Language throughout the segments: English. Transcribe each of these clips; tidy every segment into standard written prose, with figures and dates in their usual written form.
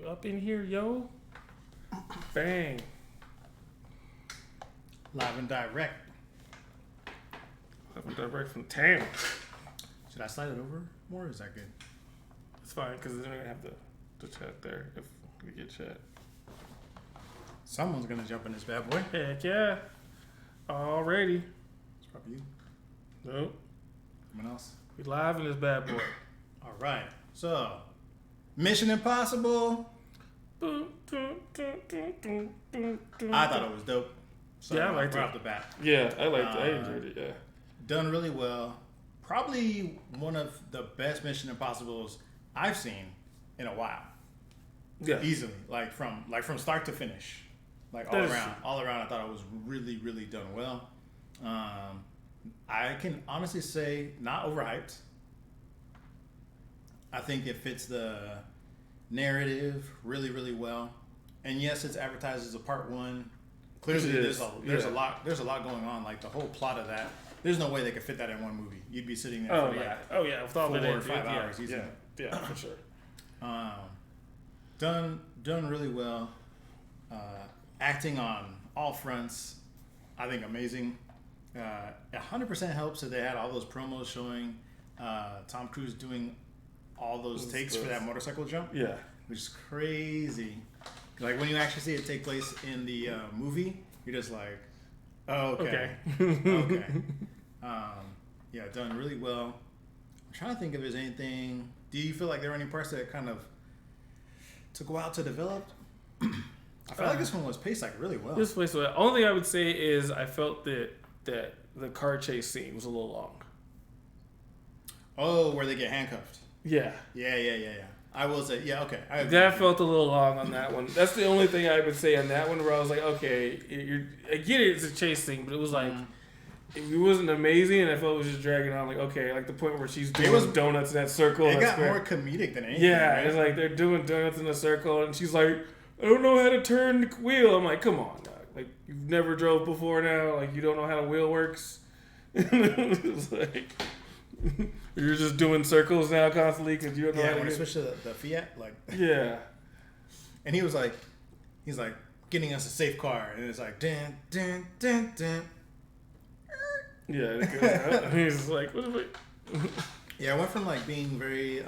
up in here, yo. Bang. Live and direct. Live and direct from town. Should I slide it over more or is that good? It's fine, because then we're going to have the chat there if we get chat. Someone's going to jump in this bad boy. Heck yeah. Alrighty. It's probably you. Nope. Someone else? We live in this bad boy. All right. So, Mission Impossible. I thought it was dope. So Yeah, I liked right it. off the bat. Yeah, I liked it. I enjoyed it, yeah. Done really well. Probably one of the best Mission Impossibles I've seen in a while. Yeah. Easily. Like from start to finish. Like all around, I thought it was really, really done well. I can honestly say not overhyped. I think it fits the narrative really, really well. And yes, it's advertised as a part one. Clearly, there's a lot going on. Like the whole plot of that. There's no way they could fit that in one movie. You'd be sitting there for with all 4 the or 5 hours easily. Yeah, for sure. Done really well. Acting on all fronts, I think amazing. 100% helps that they had all those promos showing Tom Cruise doing all those takes for that motorcycle jump. Yeah. Which is crazy. Like when you actually see it take place in the movie, you're just like, oh, okay. Okay. Yeah, done really well. I'm trying to think if there's anything. Do you feel like there were any parts that kind of took a while to develop? I feel like this one was paced like really well. This place, the only thing I would say is I felt that the car chase scene was a little long. Oh, where they get handcuffed. Yeah. Yeah. I will say, yeah, okay. That felt a little long on that one. That's the only thing I would say on that one where I was like, okay, I get it, it's a chase thing, but it was like, it wasn't amazing, and I felt it was just dragging on. Like, okay, like the point where she's doing donuts in that circle. It got more comedic than anything. Yeah, right? it's like they're doing donuts in a circle, and she's like, I don't know how to turn the wheel. I'm like, come on, dog. Like, you've never drove before now. Like, you don't know how the wheel works. It's like, you're just doing circles now constantly because you don't know how to when switch to the Fiat, like. Yeah. And he's like getting us a safe car, and it's like, dun, dun, dun, dun. Yeah, it goes out. He's like, what if Yeah, I went from like being very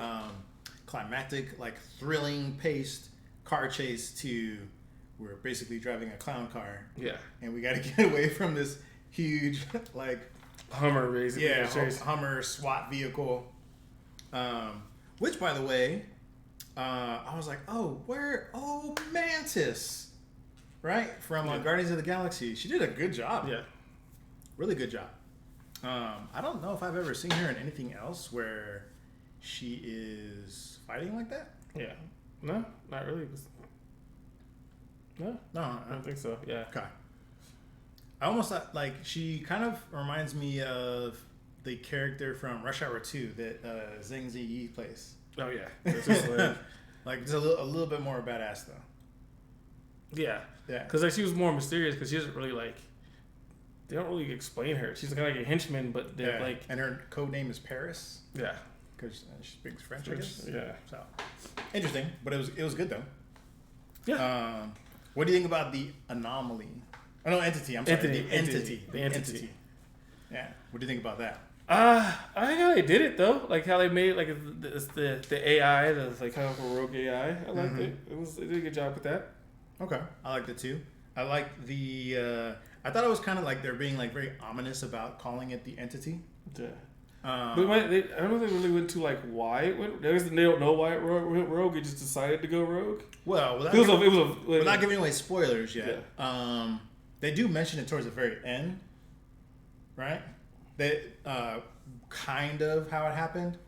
climactic, like thrilling paced car chase to we're basically driving a clown car. Yeah. And we got to get away from this huge like Hummer, basically. Yeah, Hummer SWAT vehicle. Which, by the way, I was like, Mantis, right? From Guardians of the Galaxy. She did a good job. Yeah. Really good job. I don't know if I've ever seen her in anything else where she is fighting like that. Yeah. No, not really. No, I don't think so. Yeah. Okay. I almost thought, like, she kind of reminds me of the character from Rush Hour 2 that Zhang Ziyi plays. Oh, yeah. It's just like, just a little bit more badass, though. Yeah. Yeah. Because like, she was more mysterious because she doesn't really, like, they don't really explain her. She's kind of like a henchman, but they're like... And her code name is Paris. Yeah. Because she speaks French, I guess. Yeah. So, interesting. But it was good, though. Yeah. What do you think about the anomaly? Oh, no, entity. I'm sorry. The entity. Yeah. What do you think about that? I think how they did it, though. Like, how they made it, like, the AI, the like, kind of a rogue AI. I liked it. They did a good job with that. Okay. I liked it, too. I liked the... I thought it was kind of like they're being like very ominous about calling it the entity. Yeah. But I don't know if they really went to like why it went. They don't know why it went rogue. It just decided to go rogue. Well, without giving away spoilers yet. Yeah. They do mention it towards the very end, right? They kind of how it happened,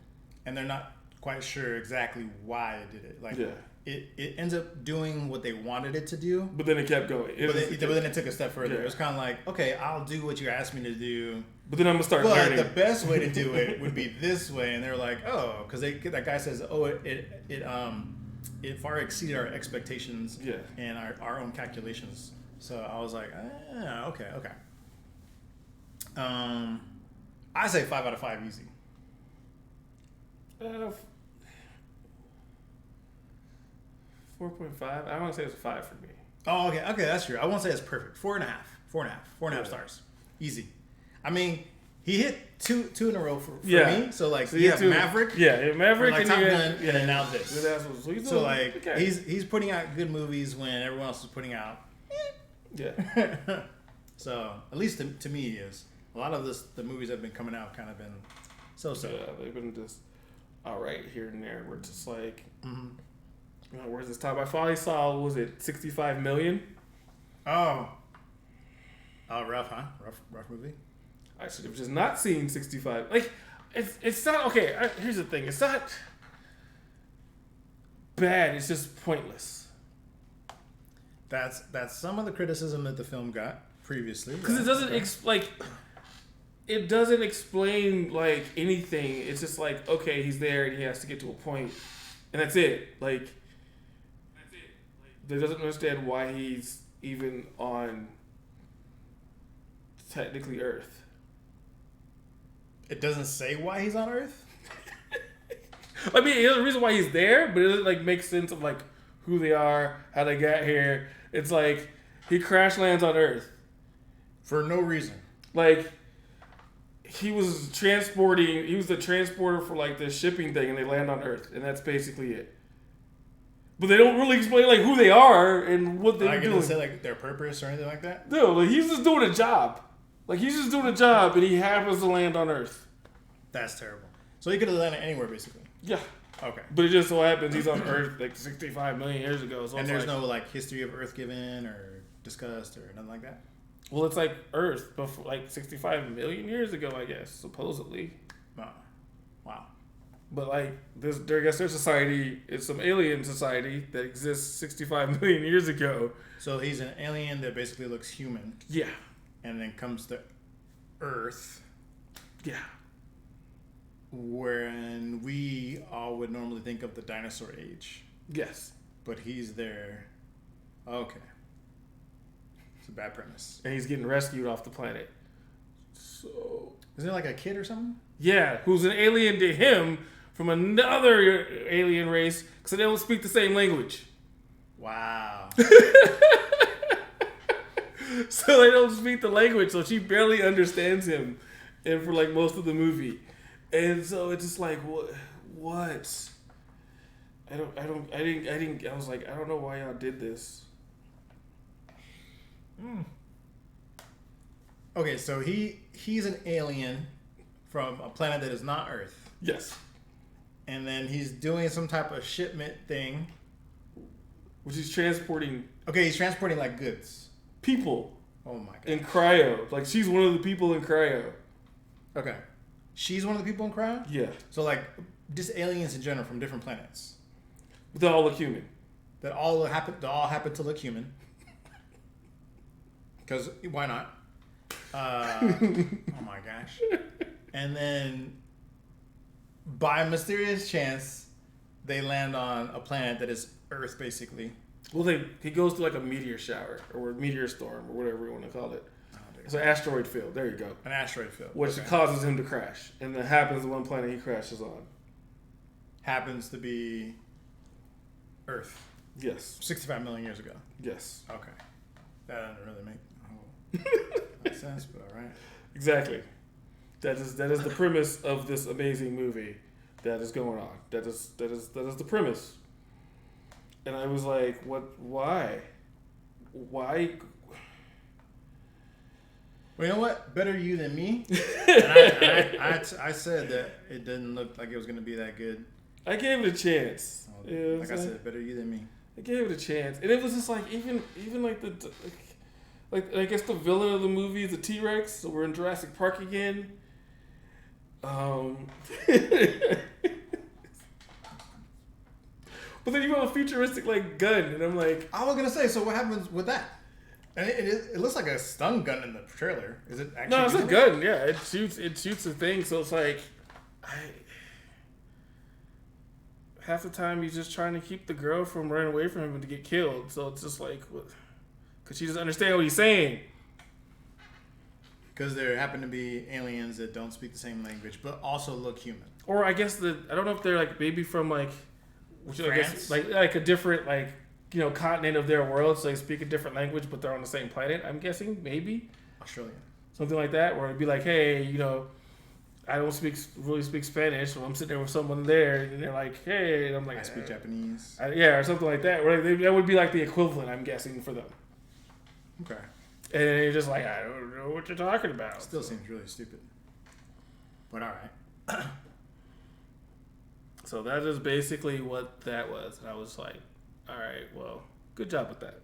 and they're not quite sure exactly why it did it. Like, it ends up doing what they wanted it to do. But then it kept going. But then it took a step further. Yeah. It was kind of like, okay, I'll do what you asked me to do. But then I'm going to start learning. But the best way to do it would be this way. And they're like, oh, because that guy says, oh, it far exceeded our expectations and our own calculations. So I was like, okay. I say 5 out of 5 easy. 4.5. I don't want to say it's a 5 for me. Oh, okay, that's true. I won't say it's perfect. 4.5 stars, easy. I mean, he hit two in a row for me. So like, you have Maverick, Maverick, like and Top Gun, and then now this. So like, okay. he's putting out good movies when everyone else is putting out. Yeah. So at least to me, he is. A lot of the movies that have been coming out kind of been so. Yeah, they've been just all right here and there. We're just like, where's this time? I finally saw, what was it, 65 million? Oh, rough, huh? Rough movie. I should have just not seen 65. Like, it's not okay. Here's the thing: it's not bad. It's just pointless. That's some of the criticism that the film got previously, because it doesn't it doesn't explain like anything. It's just like, okay, he's there and he has to get to a point, and that's it. Like, they doesn't understand why he's even on technically Earth. It doesn't say why he's on Earth. I mean, there's a reason why he's there, but it doesn't like make sense of like who they are, how they got here. It's like he crash lands on Earth for no reason. Like, he was the transporter for like this shipping thing, and they land on Earth, and that's basically it. But they don't really explain like who they are and what they're doing. Say like their purpose or anything like that. No, like he's just doing a job. Like he's just doing a job, and he happens to land on Earth. That's terrible. So he could have landed anywhere, basically. Yeah. Okay. But it just so happens he's on Earth like 65 million years ago. So and there's no like history of Earth given or discussed or nothing like that. Well, it's like Earth before like 65 million years ago, I guess, supposedly. Wow. But like this, I guess their society is some alien society that exists 65 million years ago. So he's an alien that basically looks human. Yeah. And then comes to Earth. Yeah. Wherein we all would normally think of the dinosaur age. Yes. But he's there. Okay. It's a bad premise. And he's getting rescued off the planet. So... Isn't it like a kid or something? Yeah, who's an alien to him from another alien race because they don't speak the same language. Wow. So they don't speak the language, so she barely understands him, and for like most of the movie. And so it's just like, what? I was like, I don't know why y'all did this. Okay, so he's an alien from a planet that is not Earth. Yes. And then he's doing some type of shipment thing. Which he's transporting... Okay, he's transporting like goods. People. Oh my god. In cryo. Like she's one of the people in cryo. Okay. She's one of the people in cryo? Yeah. So like just aliens in general from different planets. But they all look human. That all happen to look human. Because why not? Oh my gosh. And then by mysterious chance they land on a planet that is Earth basically. Well, he goes to like a meteor shower or a meteor storm or whatever you want to call it. It's an asteroid field. There you go. An asteroid field. Which causes him to crash. And that happens to one planet he crashes on. Happens to be Earth. Yes. 65 million years ago. Yes. Okay. That doesn't really make sense, but all right. Exactly. That is the premise of this amazing movie that is going on. That is the premise. And I was like, what? Why? Why? Well, you know what? Better you than me. I said that it didn't look like it was going to be that good. I gave it a chance. Like I said, better you than me. I gave it a chance, and it was just like even like like I guess the villain of the movie is a T-Rex, so we're in Jurassic Park again. But then you have a futuristic like gun, and I'm like, I was gonna say, so what happens with that? And it looks like a stun gun in the trailer. Is it actually? No, it's a gun. Yeah, it shoots a thing. So it's like, half the time he's just trying to keep the girl from running away from him and to get killed. So it's just like, because she doesn't understand what he's saying. Because there happen to be aliens that don't speak the same language, but also look human. Or I guess I don't know if they're like maybe from like, which France? I guess like a different like continent of their world, so they speak a different language, but they're on the same planet. I'm guessing, maybe Australia, something like that, where it'd be like, hey, I don't really speak Spanish, so I'm sitting there with someone there, and they're like, hey, and I'm like, I speak Japanese. Or something like that. Where that would be like the equivalent, I'm guessing, for them. Okay. And you're just like, I don't know what you're talking about. Still seems really stupid. But all right. So that is basically what that was. And I was like, all right, well, good job with that.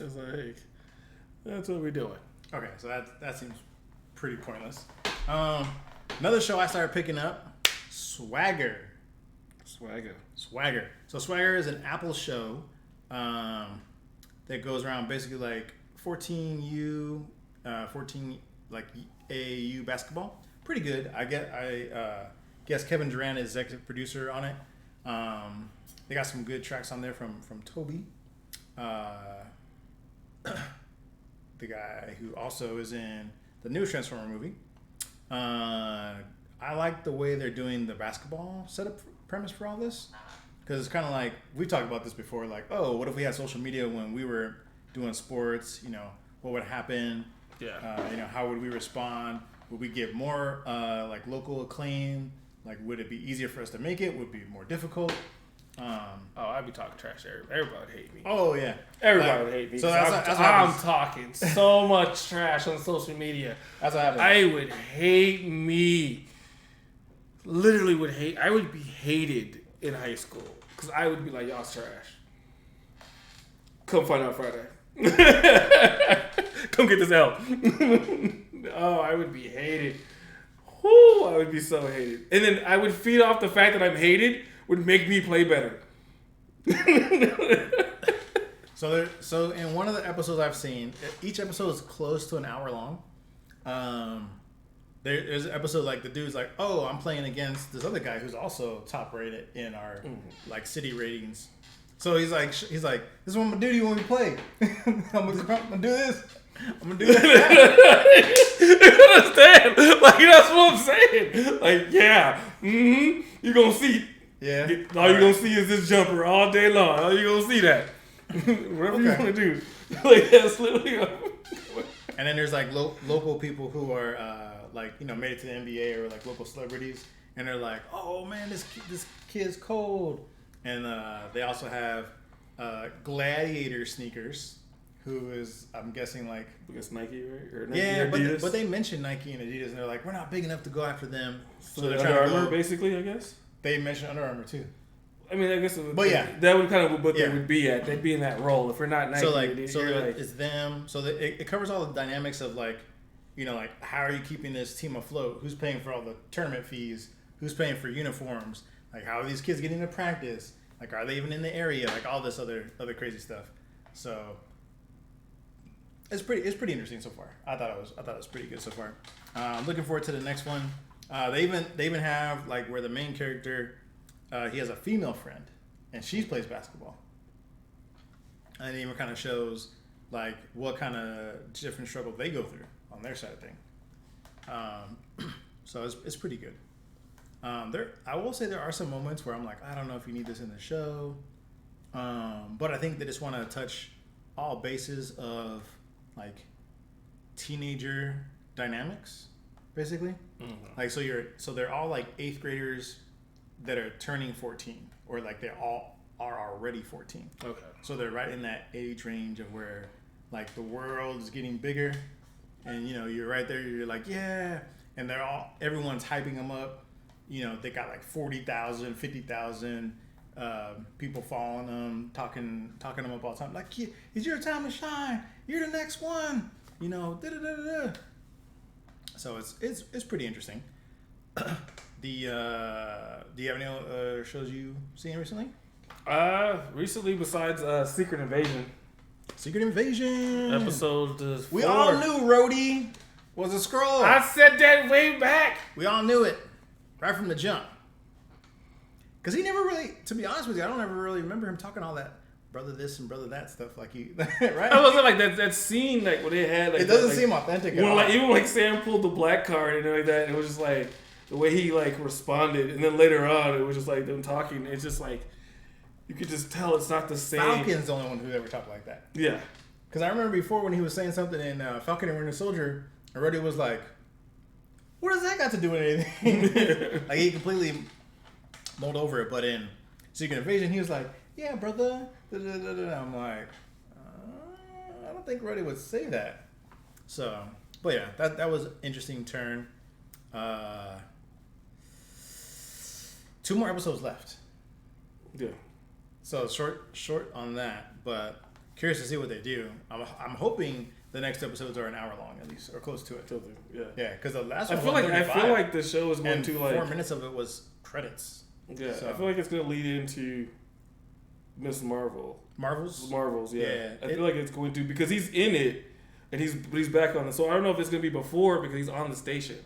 It's like, that's what we're doing. Okay, so that seems pretty pointless. Another show I started picking up, Swagger. Swagger. So Swagger is an Apple show that goes around basically like 14 like AAU basketball. Pretty good. I guess Kevin Durant is executive producer on it. They got some good tracks on there from Toby, the guy who also is in the new Transformer movie. I like the way they're doing the basketball setup premise for all this, because it's kind of like, we've talked about this before, like, oh, what if we had social media when we were doing sports? What would happen? Yeah. How would we respond? Would we get more like local acclaim? Like, would it be easier for us to make it? Would it be more difficult? I'd be talking trash to everybody. Everybody would hate me. Oh yeah, everybody would hate me. So I'm talking so much trash on social media. That's what happens. I would hate me. Literally would hate. I would be hated in high school because I would be like, y'all's trash. Come find out Friday. Come get this help. Oh, I would be hated. Whoo, I would be so hated. And then I would feed off the fact that I'm hated would make me play better. So in one of the episodes I've seen, each episode is close to an hour long. There's an episode like the dude's like, oh, I'm playing against this other guy who's also top rated in our like city ratings. So he's like, this is what I'm gonna do to you when we play. I'm gonna do this. I'm gonna do that. You understand? Like, that's what I'm saying. Like, yeah, you're gonna see. Yeah. All you're gonna see is this jumper all day long. All you're gonna see that. Whatever you wanna do. Like, that's literally. And then there's like local people who are made it to the NBA or like local celebrities, and they're like, oh man, this kid's cold. And they also have Gladiator sneakers, who is, I'm guessing, like, I guess Nike, right? Or Nike, yeah, or Adidas. but they mentioned Nike and Adidas, and they're like, we're not big enough to go after them. So they're trying Under Armour, basically, I guess. They mentioned Under Armour too. I mean, I guess, that would kind of what they would be at. They'd be in that role if we're not Nike. It's them. So it covers all the dynamics of like how are you keeping this team afloat? Who's paying for all the tournament fees? Who's paying for uniforms? Like, how are these kids getting to practice? Like, are they even in the area? Like, all this other crazy stuff. So it's pretty interesting so far. I thought it was pretty good so far. I'm looking forward to the next one. They even have like where the main character, he has a female friend, and she plays basketball. And it even kind of shows like what kind of different struggle they go through on their side of thing. So it's pretty good. I will say there are some moments where I'm like, I don't know if you need this in the show, but I think they just want to touch all bases of like teenager dynamics, basically. Mm-hmm. Like so they're all like 8th graders that are turning 14, or like they all are already 14. Okay. So they're right in that age range of where like the world is getting bigger, and you're right there. You're like, yeah, and everyone's hyping them up. They got like 40,000, 50,000 people following them, talking them up all the time. Like, it's your time to shine. You're the next one. Da-da-da-da-da. So it's pretty interesting. Do you have any other shows you've seen recently? Recently, besides Secret Invasion. Secret Invasion episode 4. We all knew Rhodey was a Skrull. I said that way back. We all knew it right from the jump. Because he never really, to be honest with you, I don't ever really remember him talking all that brother this and brother that stuff like he, right? I wasn't like that scene like when they had like it doesn't seem authentic at all. Like even like Sam pulled the black card and like that, it was just like the way he like responded, and then later on, it was just like them talking. It's just like you could just tell it's not the same. Falcon's the only one who ever talked like that. Yeah. Because I remember before when he was saying something in Falcon and Winter Soldier, already was like, what does that got to do with anything? Like, he completely mulled over it. But in Secret Invasion, he was like, yeah, brother. I'm like, I don't think Rhodey would say that. So, but yeah, that was an interesting turn. 2 more episodes left. Yeah. So short on that, but curious to see what they do. I'm hoping the next episodes are an hour long at least, or close to it. Totally. Yeah. Yeah, because the last I one. I feel like the show is going and to like 4 minutes of it was credits. Yeah, so. I feel like it's going to lead into Miss Marvel. Marvels, yeah. I feel like it's going to because he's in it, and he's back on it. So I don't know if it's going to be before because he's on the station.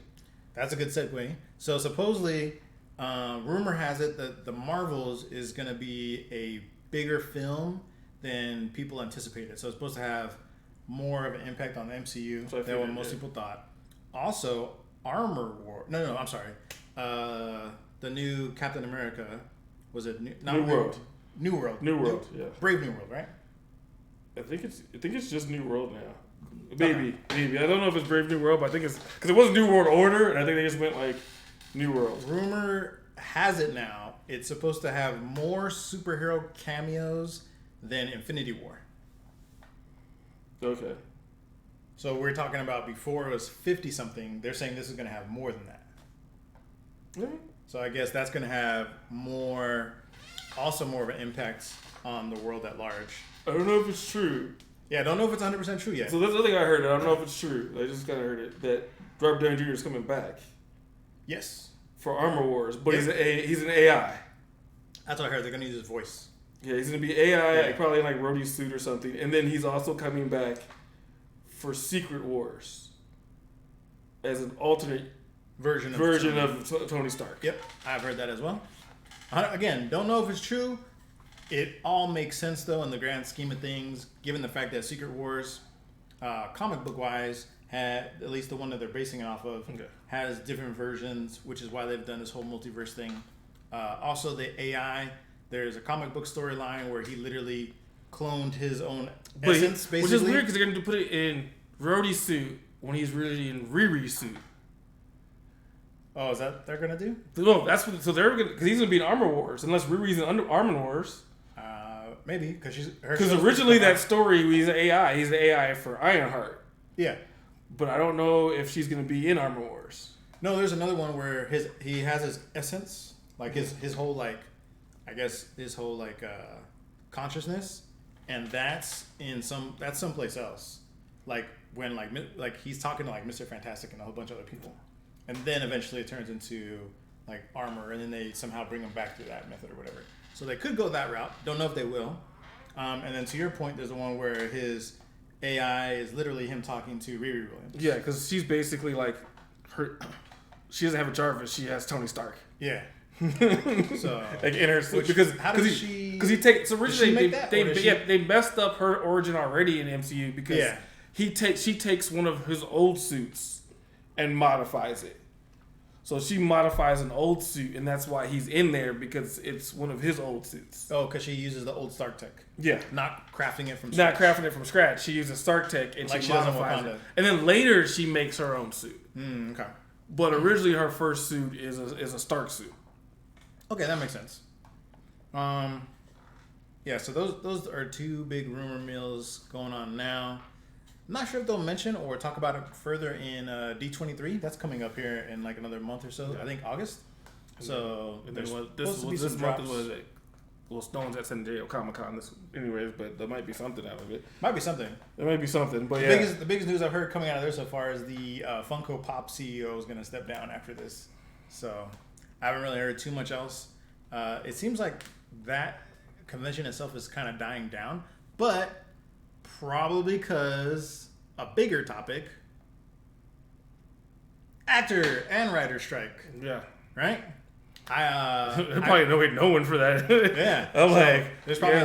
That's a good segue. So supposedly, rumor has it that the Marvels is going to be a bigger film than people anticipated. So it's supposed to have more of an impact on the MCU than what most people thought. Also, Armor War. No, I'm sorry. The new Captain America was it New World? New World. Yeah. Brave New World, right? I think it's just New World now. Maybe. I don't know if it's Brave New World, but I think it's because it was New World Order, and I think they just went like New World. Rumor has it now it's supposed to have more superhero cameos than Infinity War. Okay. So we're talking about before it was 50 something. They're saying this is going to have more than that. Mm-hmm. So I guess that's going to have more of an impact on the world at large. I don't know if it's true. Yeah, I don't know if it's 100% true yet. So that's the thing I heard. I don't know if it's true. I just kind of heard it that Robert Downey Jr. is coming back. Yes. For Armor Wars, but he's an AI. That's what I heard. They're going to use his voice. Yeah, he's going to be AI, like, probably in like Rhodey's suit or something. And then he's also coming back for Secret Wars as an alternate version of Tony Stark. Yep, I've heard that as well. Again, don't know if it's true. It all makes sense, though, in the grand scheme of things, given the fact that Secret Wars, comic book wise, had at least the one that they're basing it off of, has different versions, which is why they've done this whole multiverse thing. Also, the AI, there's a comic book storyline where he literally cloned his own essence, basically. Which is weird because they're going to put it in Rhodey's suit when he's really in Riri's suit. Oh, is that what they're going to do? No, that's what. So they're going to, because he's going to be in Armor Wars, unless Riri's in Armor Wars. Maybe because originally that story he's an AI. He's the AI for Ironheart. Yeah, but I don't know if she's going to be in Armor Wars. No, there's another one where he has his essence, like his whole like, I guess his whole like consciousness, and that's someplace else. Like when like he's talking to like Mr. Fantastic and a whole bunch of other people, and then eventually it turns into like armor, and then they somehow bring him back through that method or whatever. So they could go that route. Don't know if they will. And then to your point, there's the one where his AI is literally him talking to Riri Williams. Yeah, because she's basically like she doesn't have a Jarvis. She has Tony Stark. Yeah. So like in her suit because he takes originally they messed up her origin already in MCU because she takes one of his old suits and modifies it. So she modifies an old suit, and that's why he's in there, because it's one of his old suits. Oh, because she uses the old Stark tech. Yeah. Not crafting it from scratch. She uses Stark tech, and like she modifies it. And then later, she makes her own suit. Okay. But originally, her first suit is a Stark suit. Okay, that makes sense. Yeah, so those are two big rumor mills going on now. I'm not sure if they'll mention or talk about it further in D23. That's coming up here in like another month or so. Yeah. I think August. So this month is it? Well, Stone's at San Diego Comic-Con anyways, but there might be something out of it. Might be something. There might be something, but the biggest news I've heard coming out of there so far is the Funko Pop CEO is going to step down after this. So I haven't really heard too much else. It seems like that convention itself is kind of dying down, but probably because a bigger topic, actor and writer strike. Yeah. Right? They're probably no one for that. Yeah. I'm like, there's probably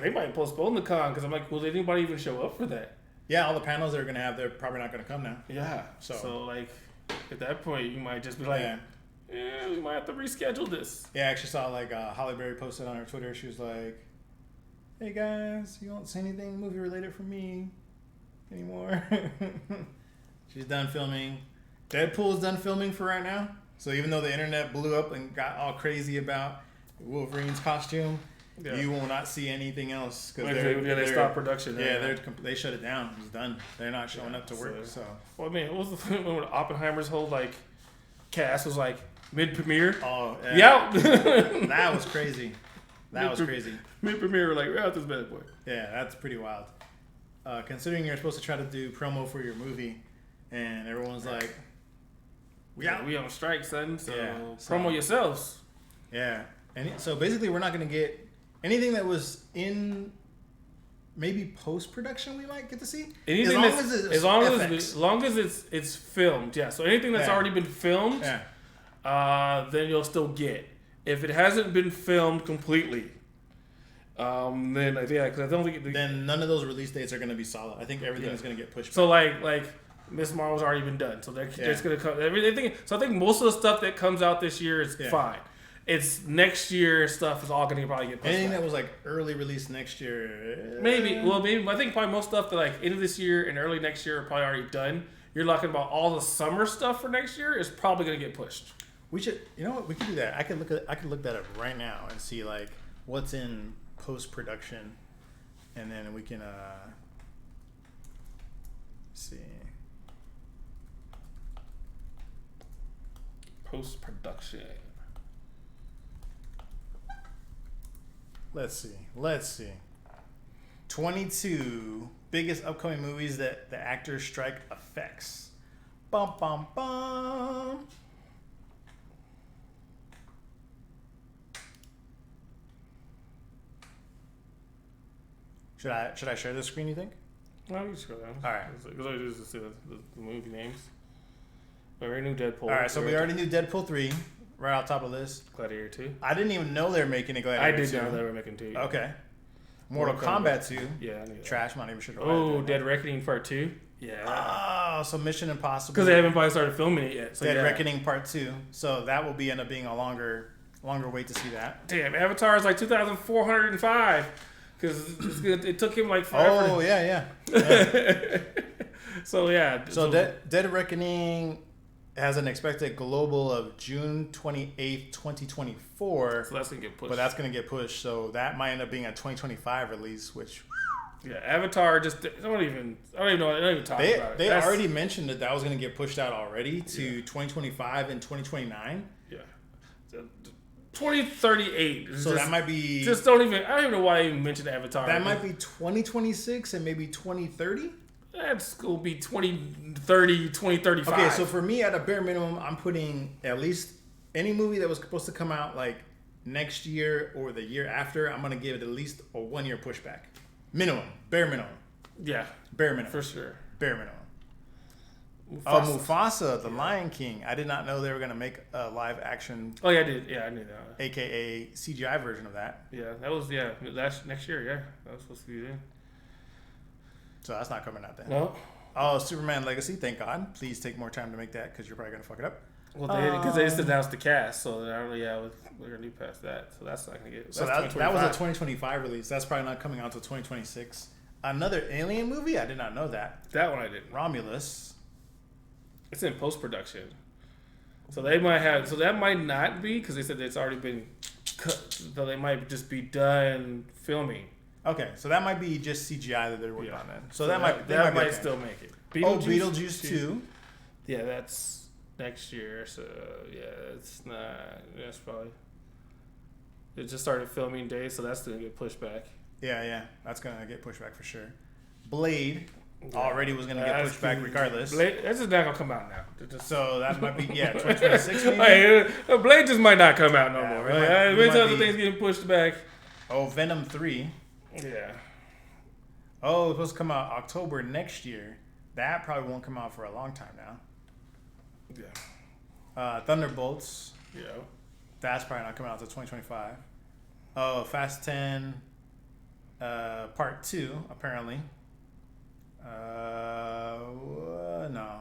they might postpone the con because I'm like, will anybody even show up for that? Yeah, all the panels they're gonna have, they're probably not gonna come now. Yeah. So like, at that point, you might just be like, we might have to reschedule this. Yeah, I actually saw like Holly Berry posted on her Twitter. She was like, "Hey guys, you don't see anything movie related from me anymore." She's done filming. Deadpool's done filming for right now. So even though the internet blew up and got all crazy about Wolverine's costume, you will not see anything else because they stopped production. Yeah, they shut it down. It's done. They're not showing up to work. So, well, I mean, what was the thing when Oppenheimer's whole like cast was like mid premiere? Oh, yeah, that was crazy. That was crazy. Mid premiere, like we're out this bad boy. Yeah, that's pretty wild. Considering you're supposed to try to do promo for your movie, and everyone's like, we on strike, son. So promo yourselves. Yeah, and so basically, we're not going to get anything that was in maybe post production. We might get to see anything as long as it's filmed. Yeah. So anything that's already been filmed, then you'll still get. If it hasn't been filmed completely, then because I don't think then none of those release dates are going to be solid. I think everything is going to get pushed. So like Miss Marvel's already been done, so they're just going to come. Everything. So I think most of the stuff that comes out this year is fine. It's next year stuff is all going to probably get pushed. Anything that was like early release next year, maybe. I think probably most stuff that like end of this year and early next year are probably already done. You're talking about all the summer stuff for next year is probably going to get pushed. We should, you know what? We could do that. I could look that up right now and see like what's in post production, and then we can see post production. Let's see. 22 biggest upcoming movies that the actors' strike affects. Bum bum bum. Should I share this screen, you think? No, you can scroll down. All right. Because I just see the movie names. We already knew Deadpool. All right, so we already knew Deadpool 3 right off top of the list. Gladiator 2. I didn't even know they were making a Gladiator 2. I did know they were making 2. Okay. Mortal Kombat 2. Yeah, I knew that. Trash, I'm not even sure. Oh, Dead Reckoning Part 2. Yeah. Oh, so Mission Impossible. Because they haven't probably started filming it yet. So Dead Reckoning Part 2. So that will end up being a longer wait to see that. Damn, Avatar is like 2,405. Because it took him like forever. Oh, yeah. So, yeah. So Dead Reckoning has an expected global of June 28th, 2024. So that's going to get pushed. But that's going to get pushed. So that might end up being a 2025 release, which... Yeah, Avatar just... I don't even talk about it. They already mentioned that was going to get pushed out already to 2025 and 2029. Yeah. 2038. So that might be... I don't even know why I even mentioned Avatar. That might be 2026 and maybe 2030? That's going to be 2030, 2035. Okay, so for me, at a bare minimum, I'm putting at least any movie that was supposed to come out like next year or the year after, I'm going to give it at least a 1 year pushback. Minimum. Bare minimum. Yeah. Bare minimum. For sure. Bare minimum. Mufasa, the Lion King. I did not know they were going to make a live action. Oh, yeah, I did. Yeah, I knew that. AKA CGI version of that. Yeah, that was, next year, yeah. That was supposed to be there. So that's not coming out then. No. Oh, Superman Legacy, thank God. Please take more time to make that because you're probably going to fuck it up. Well, because they just announced the cast, so I don't know, we're going to do past that. So that's not going to get... So that was a 2025 release. That's probably not coming out until 2026. Another Alien movie? I did not know that. That one I didn't. Romulus. It's in post-production. So they might have... So that might not be, because they said it's already been cut. So they might just be done filming. Okay, so that might be just CGI that they're working on then. So that might still make it. Beetlejuice 2. Yeah, that's next year. So, yeah, it's not... That's probably... It just started filming days, so that's going to get pushed back. Yeah. That's going to get pushed back for sure. Blade already was going to get pushed back regardless. Blade, that's just not going to come out now. So that might be, 2026 maybe? Blade just might not come out no more. Wait till other things getting pushed back. Oh, Venom 3. Yeah. Oh, it's supposed to come out October next year. That probably won't come out for a long time now. Yeah. Thunderbolts. Yeah. That's probably not coming out until 2025. Oh, Fast 10 Part 2, apparently. No.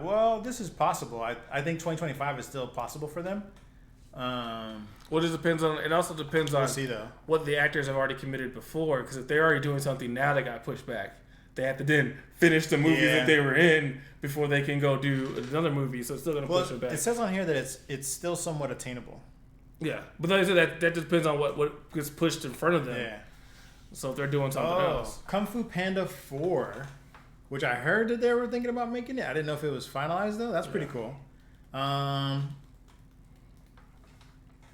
Well, this is possible. I think 2025 is still possible for them. Well, it just depends on. It also depends on see though what the actors have already committed before. Because if they're already doing something now, that got pushed back. They have to then finish the movie that they were in before they can go do another movie. So it's still going to push it back. It says on here that it's still somewhat attainable. Yeah, but like I said, that just depends on what gets pushed in front of them. Yeah. So if they're doing something else, Kung Fu Panda 4, which I heard that they were thinking about making it. I didn't know if it was finalized though. That's pretty cool.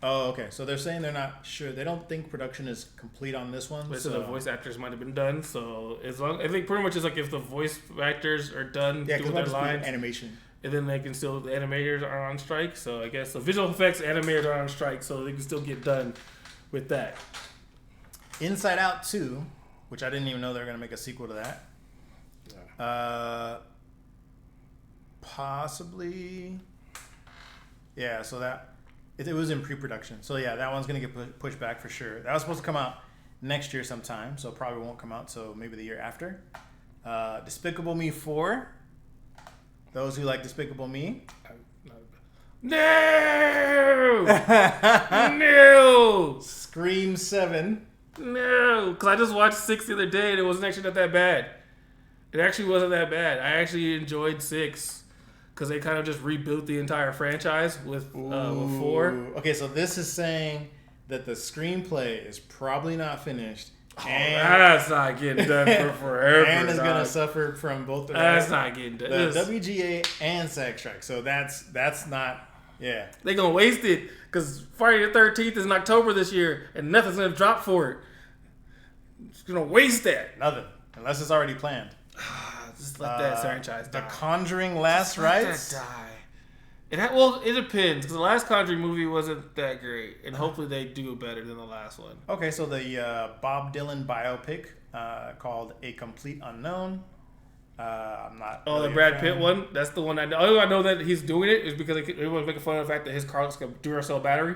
Oh, okay. So they're saying they're not sure. They don't think production is complete on this one. So the voice actors might have been done. So as long, I think pretty much it's like if the voice actors are done doing their lines, animation, and then they can still, the animators are on strike. So I guess the visual effects animators are on strike, so they can still get done with that. Inside Out 2, which I didn't even know they were going to make a sequel to that. Yeah. Possibly. Yeah, so that it was in pre-production. So yeah, that one's going to get pushed back for sure. That was supposed to come out next year sometime, so probably won't come out till maybe the year after. Despicable Me 4. Those who like Despicable Me. No! No! Scream 7. No, because I just watched 6 the other day and it wasn't actually not that bad. It actually wasn't that bad. I actually enjoyed 6 because they kind of just rebuilt the entire franchise with 4. Okay, so this is saying that the screenplay is probably not finished. And that's not getting done for forever. And is going to suffer from both that's not getting done. The WGA and SAG strike. So that's not, yeah. They're going to waste it because Friday the 13th is in October this year and nothing's going to drop for it. It's going to waste that. Nothing. Unless it's already planned. Just let that franchise die. The Conjuring Last Rites? Let that die. It depends because the last Conjuring movie wasn't that great, and hopefully they do better than the last one. Okay, so the Bob Dylan biopic called A Complete Unknown. I'm not. Oh, really the Brad Pitt one. That's the one I know. Only I know that he's doing it is because everyone's making fun of the fact that his car looks like a Duracell battery.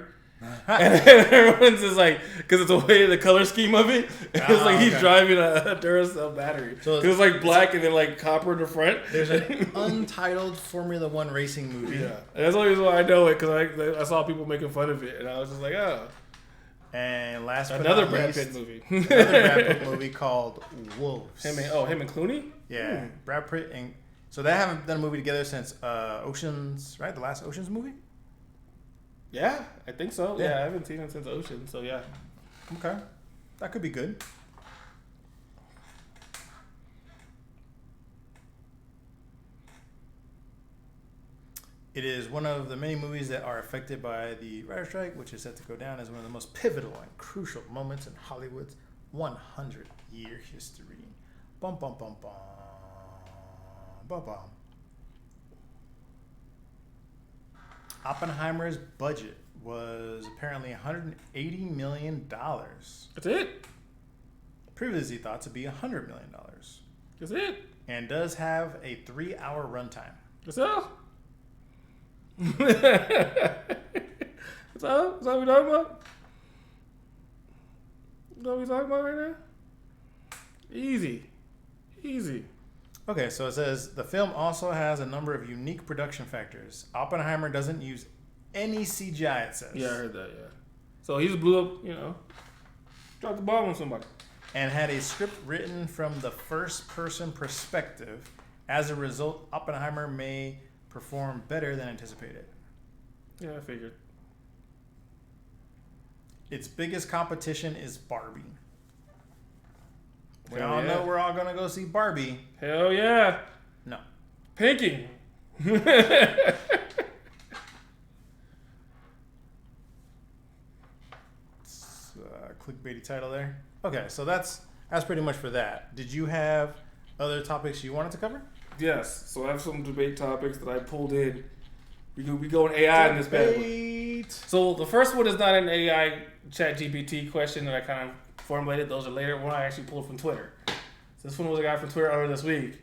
And everyone's just like, because it's the way the color scheme of it. It's like he's driving a Duracell battery. So it's like black and then like copper in the front. There's an untitled Formula One racing movie. Yeah, and that's the only reason why I know it because I saw people making fun of it, and I was just like, oh. And last but another not Brad least, Pitt movie. Another Brad Pitt movie called Wolves. Him and Clooney. Yeah, Brad Pitt and so they haven't done a movie together since Ocean's, right? The last Ocean's movie. Yeah, I think so. Yeah, I haven't seen him since Ocean, so yeah. Okay. That could be good. It is one of the many movies that are affected by the writer's strike, which is set to go down as one of the most pivotal and crucial moments in Hollywood's 100-year history. Bum, bum, bum, bum. Bum, bum. Oppenheimer's budget was apparently $180 million. That's it? Previously thought to be $100 million. That's it? And does have a 3-hour runtime. That's all? That's all? That's all we talking about? That's all we talking about right now? Easy. Okay, so it says the film also has a number of unique production factors. Oppenheimer doesn't use any CGI, it says. Yeah, I heard that, yeah. So he just blew up, dropped the bomb on somebody. And had a script written from the first-person perspective. As a result, Oppenheimer may perform better than anticipated. Yeah, I figured. Its biggest competition is Barbie. We Hell all yeah. know we're all going to go see Barbie. Hell yeah. No. Pinky. Clickbaity title there. Okay, so that's pretty much for that. Did you have other topics you wanted to cover? Yes. So I have some debate topics that I pulled in. We go in AI in this bad one. So the first one is not an AI chat GPT question that I kind of formulated. Those are later. One I actually pulled from Twitter. So this one was a guy from Twitter earlier this week.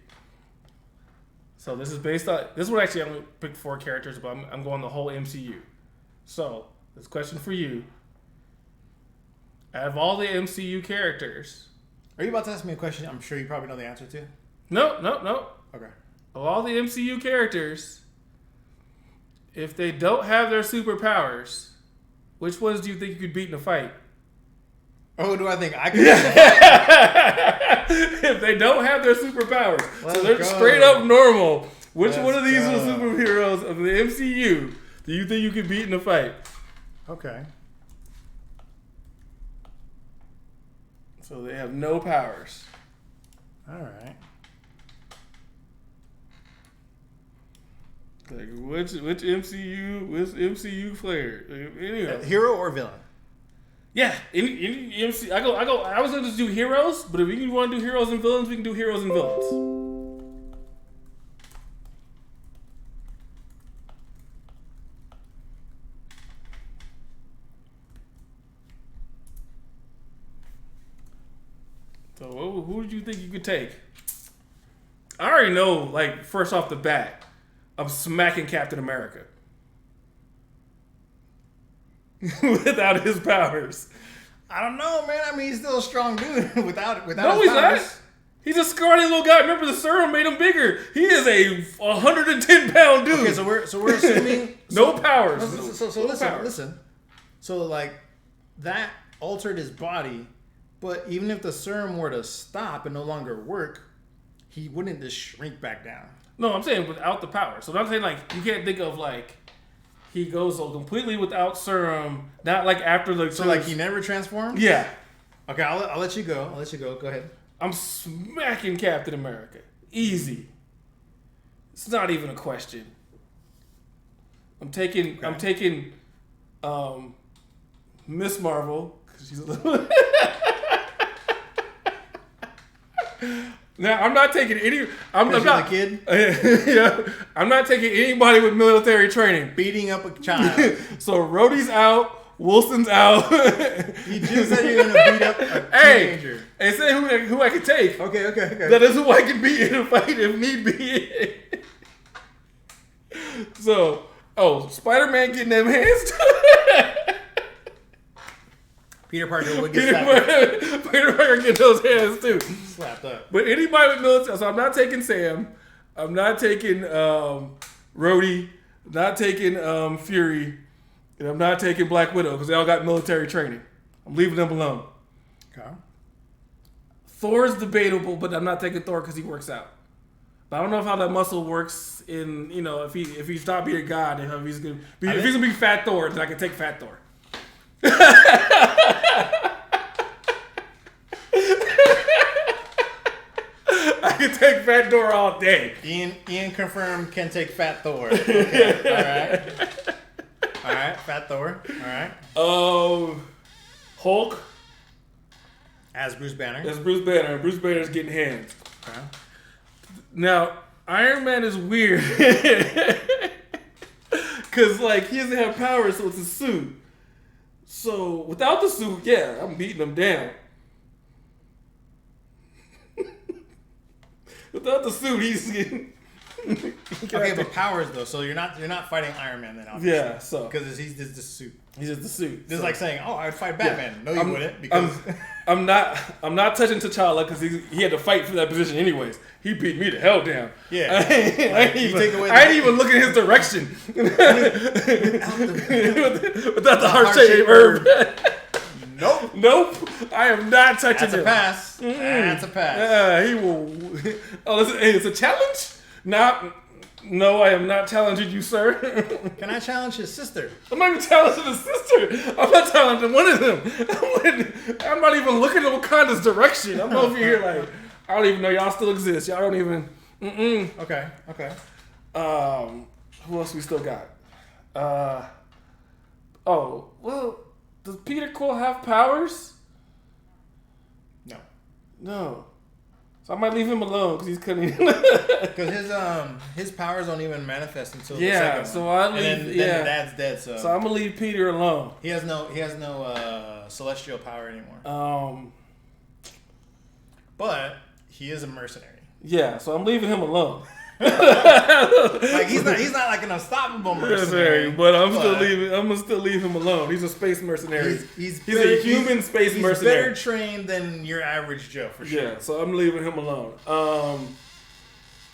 So this is based on... This one actually I'm going to pick 4 characters, but I'm going the whole MCU. So this question for you. Out of all the MCU characters... Are you about to ask me a question I'm sure you probably know the answer to? No. Okay. of all the MCU characters, if they don't have their superpowers, which ones do you think you could beat in a fight? Oh, do I think I could? If they don't have their superpowers, Let's so they're go. straight up normal, which Let's one of these go. superheroes of the MCU do you think you could beat in a fight? Okay. So they have no powers. All right. Like which MCU player? Anyway. Hero or villain? Yeah, any MC. I was gonna just do heroes, but if you want to do heroes and villains, we can do heroes and villains. So who did you think you could take? I already know. Like first off the bat, I'm smacking Captain America. Without his powers. I don't know, man. I mean, he's still a strong dude without No, his he's powers. not. He's a scrawny little guy. Remember the serum made him bigger. He is a 110-pound dude. Okay, so we're assuming no powers. So No listen, powers. listen. So like that altered his body, but even if the serum were to stop and no longer work, he wouldn't just shrink back down. No, I'm saying without the power. So I'm saying like you can't think of like he goes so completely without serum. Not like after the So like he never transformed? yeah. Okay, I'll let you go. Go ahead. I'm smacking Captain America. Easy. It's not even a question. I'm taking Miss Marvel because she's a little. Now I'm not taking any. I'm not a kid yeah, I'm not taking anybody with military training. beating up a child. So Rhodey's out. Wilson's out. You just said you're gonna beat up a teenager. Hey, say who I can take. Okay. That is who I can beat in a fight if need be. So, Spider-Man getting them hands. Peter Parker would get Peter slapped. Parker get those hands too. Slapped up. But anybody with military, so I'm not taking Sam. I'm not taking Rhodey. I'm not taking Fury. And I'm not taking Black Widow because they all got military training. I'm leaving them alone. Okay. Thor's debatable, but I'm not taking Thor because he works out. But I don't know how that muscle works in, if he's not being a god, and if he's gonna be Fat Thor, then I can take Fat Thor. I can take Fat Thor all day. Ian confirmed can take Fat Thor. Okay. All right. Fat Thor. All right. Hulk. As Bruce Banner. That's Bruce Banner. Bruce Banner's getting hands. Okay. Now, Iron Man is weird. Because, he doesn't have powers, so it's a suit. So, without the suit, yeah, I'm beating him down. Without the suit, he's getting... Okay, but powers though, so you're not fighting Iron Man then, obviously. Yeah, so... Because he's just the suit. He's just the suit. This is like saying, "Oh, I'd fight Batman." Yeah. No, you wouldn't, because I'm not touching T'Challa because he had to fight for that position anyways. He beat me the hell down. Yeah. I ain't even looking in his direction. Without the heart-shaped herb. Nope. I am not touching him. That's a pass. He will. Oh, it's a challenge? No, I am not challenging you, sir. Can I challenge his sister? I'm not even challenging his sister. I'm not challenging one of them. I'm not even looking in Wakanda's direction. I'm over here like, I don't even know y'all still exist. Y'all don't even. Okay. Who else we still got? Does Peter Quill have powers? No. So I might leave him alone because he's cutting. Because his powers don't even manifest until the second one. So I leave. And then Dad's dead. So I'm gonna leave Peter alone. He has no celestial power anymore. But he is a mercenary. Yeah, so I'm leaving him alone. He's not like an unstoppable mercenary. But I'm gonna still leave him alone. He's a space mercenary. He's a human space mercenary. He's better trained than your average Joe, for sure. Yeah, so I'm leaving him alone.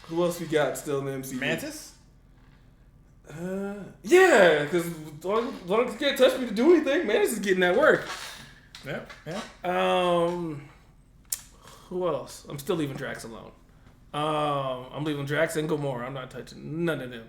Who else we got still in the MCU? Mantis? Yeah, because as long as you can't touch me to do anything, Mantis is getting that work. Yep. Who else? I'm still leaving Drax alone. I'm leaving Drax and Gamora. I'm not touching none of them.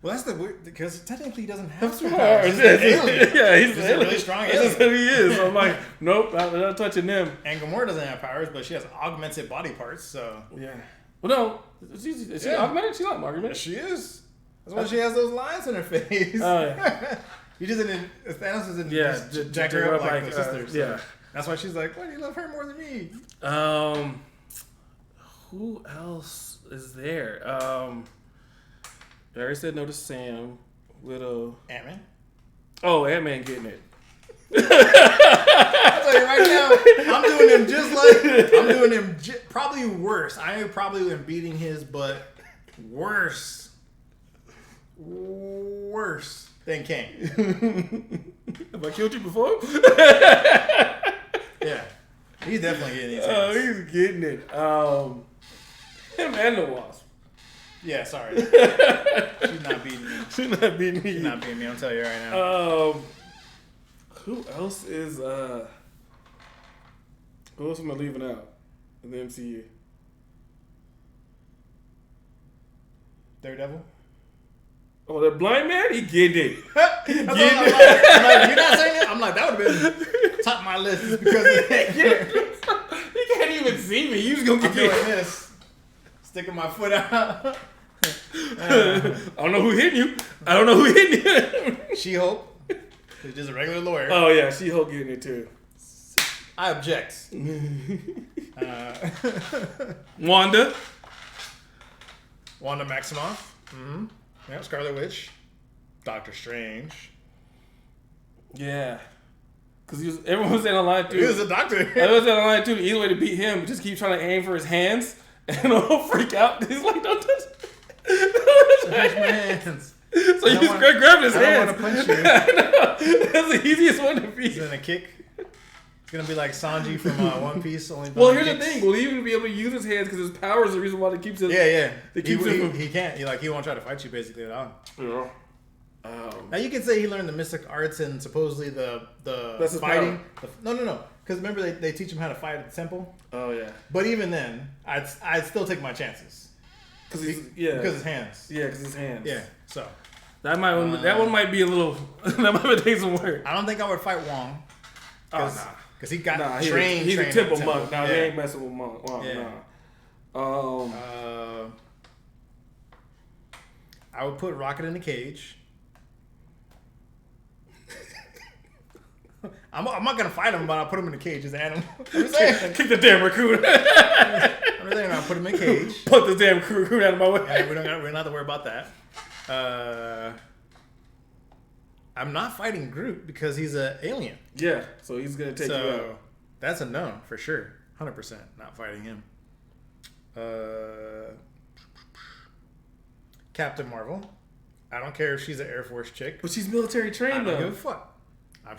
Well, that's the weird, because technically he doesn't have Superpowers. superpowers. He's an alien. Yeah, he's a really strong alien. That's what he is. So I'm like, nope, I'm not touching them. And Gamora doesn't have powers, but she has augmented body parts, so. Yeah. Well, no. Is she augmented? She's not augmented. Yes, she is. That's why she has those lines in her face. Oh, yeah. You just didn't, Thanos doesn't just jack her up like the sisters. Yeah. That's why she's like, why do you love her more than me? Who else is there? I already said no to Sam. Little Ant-Man. Oh, Ant-Man getting it. I'll tell you right now, I'm doing him probably worse. I probably am beating his butt worse than Kang. Have I killed you before? Yeah, he's definitely getting it. He's getting it. Him and the Wasp. Yeah, sorry. She's not beating me. She's not beating me. She's not beating me. I'll tell you right now. Who else is who else am I leaving out in the MCU? Daredevil. Oh, the blind man? He getting it. I'm like, you're not saying that? I'm like, that would have been top of my list just because of that. He can't even see me. He was gonna get doing this. Sticking my foot out. I don't know who hit you. She-Hulk. She's just a regular lawyer. Oh, yeah. She-Hulk getting it, too. I object. Wanda Maximoff. Mm-hmm. Yeah, Scarlet Witch. Doctor Strange. Yeah. Because everyone was in a line, too. He was a doctor. Everyone was in a line, too. The easy way to beat him, just keep trying to aim for his hands. And I'll freak out. He's like, don't touch my hands. So you just grab his hands. I don't want to punch you. That's the easiest one to beat. He's going to kick. It's going to be like Sanji from One Piece. Well, here's the thing. Will he even be able to use his hands because his power is the reason why they keeps his... Yeah. He can't. He won't try to fight you basically at all. Yeah. Now you can say he learned the mystic arts and supposedly the That's fighting. No. Because remember they teach him how to fight at the temple. Oh yeah. But even then, I'd still take my chances. Because his hands. Yeah, because his hands. Yeah. So that one might be a little. That might take some work. I don't think I would fight Wong. Oh nah. Because he got trained. He's a temple monk. Nah, yeah. He ain't messing with monk. Yeah. Nah. I would put Rocket in the cage. I'm not gonna fight him, but I'll put him in a cage as an animal. I'm just saying. Kick the damn raccoon. I'm just saying I'll put him in a cage. Put this damn raccoon out of my way. Yeah, we don't have to worry about that. I'm not fighting Groot because he's an alien. Yeah, so he's gonna take you out. That's a no for sure. 100% not fighting him. Captain Marvel. I don't care if she's an Air Force chick. But she's military trained though. I don't give a fuck. I'm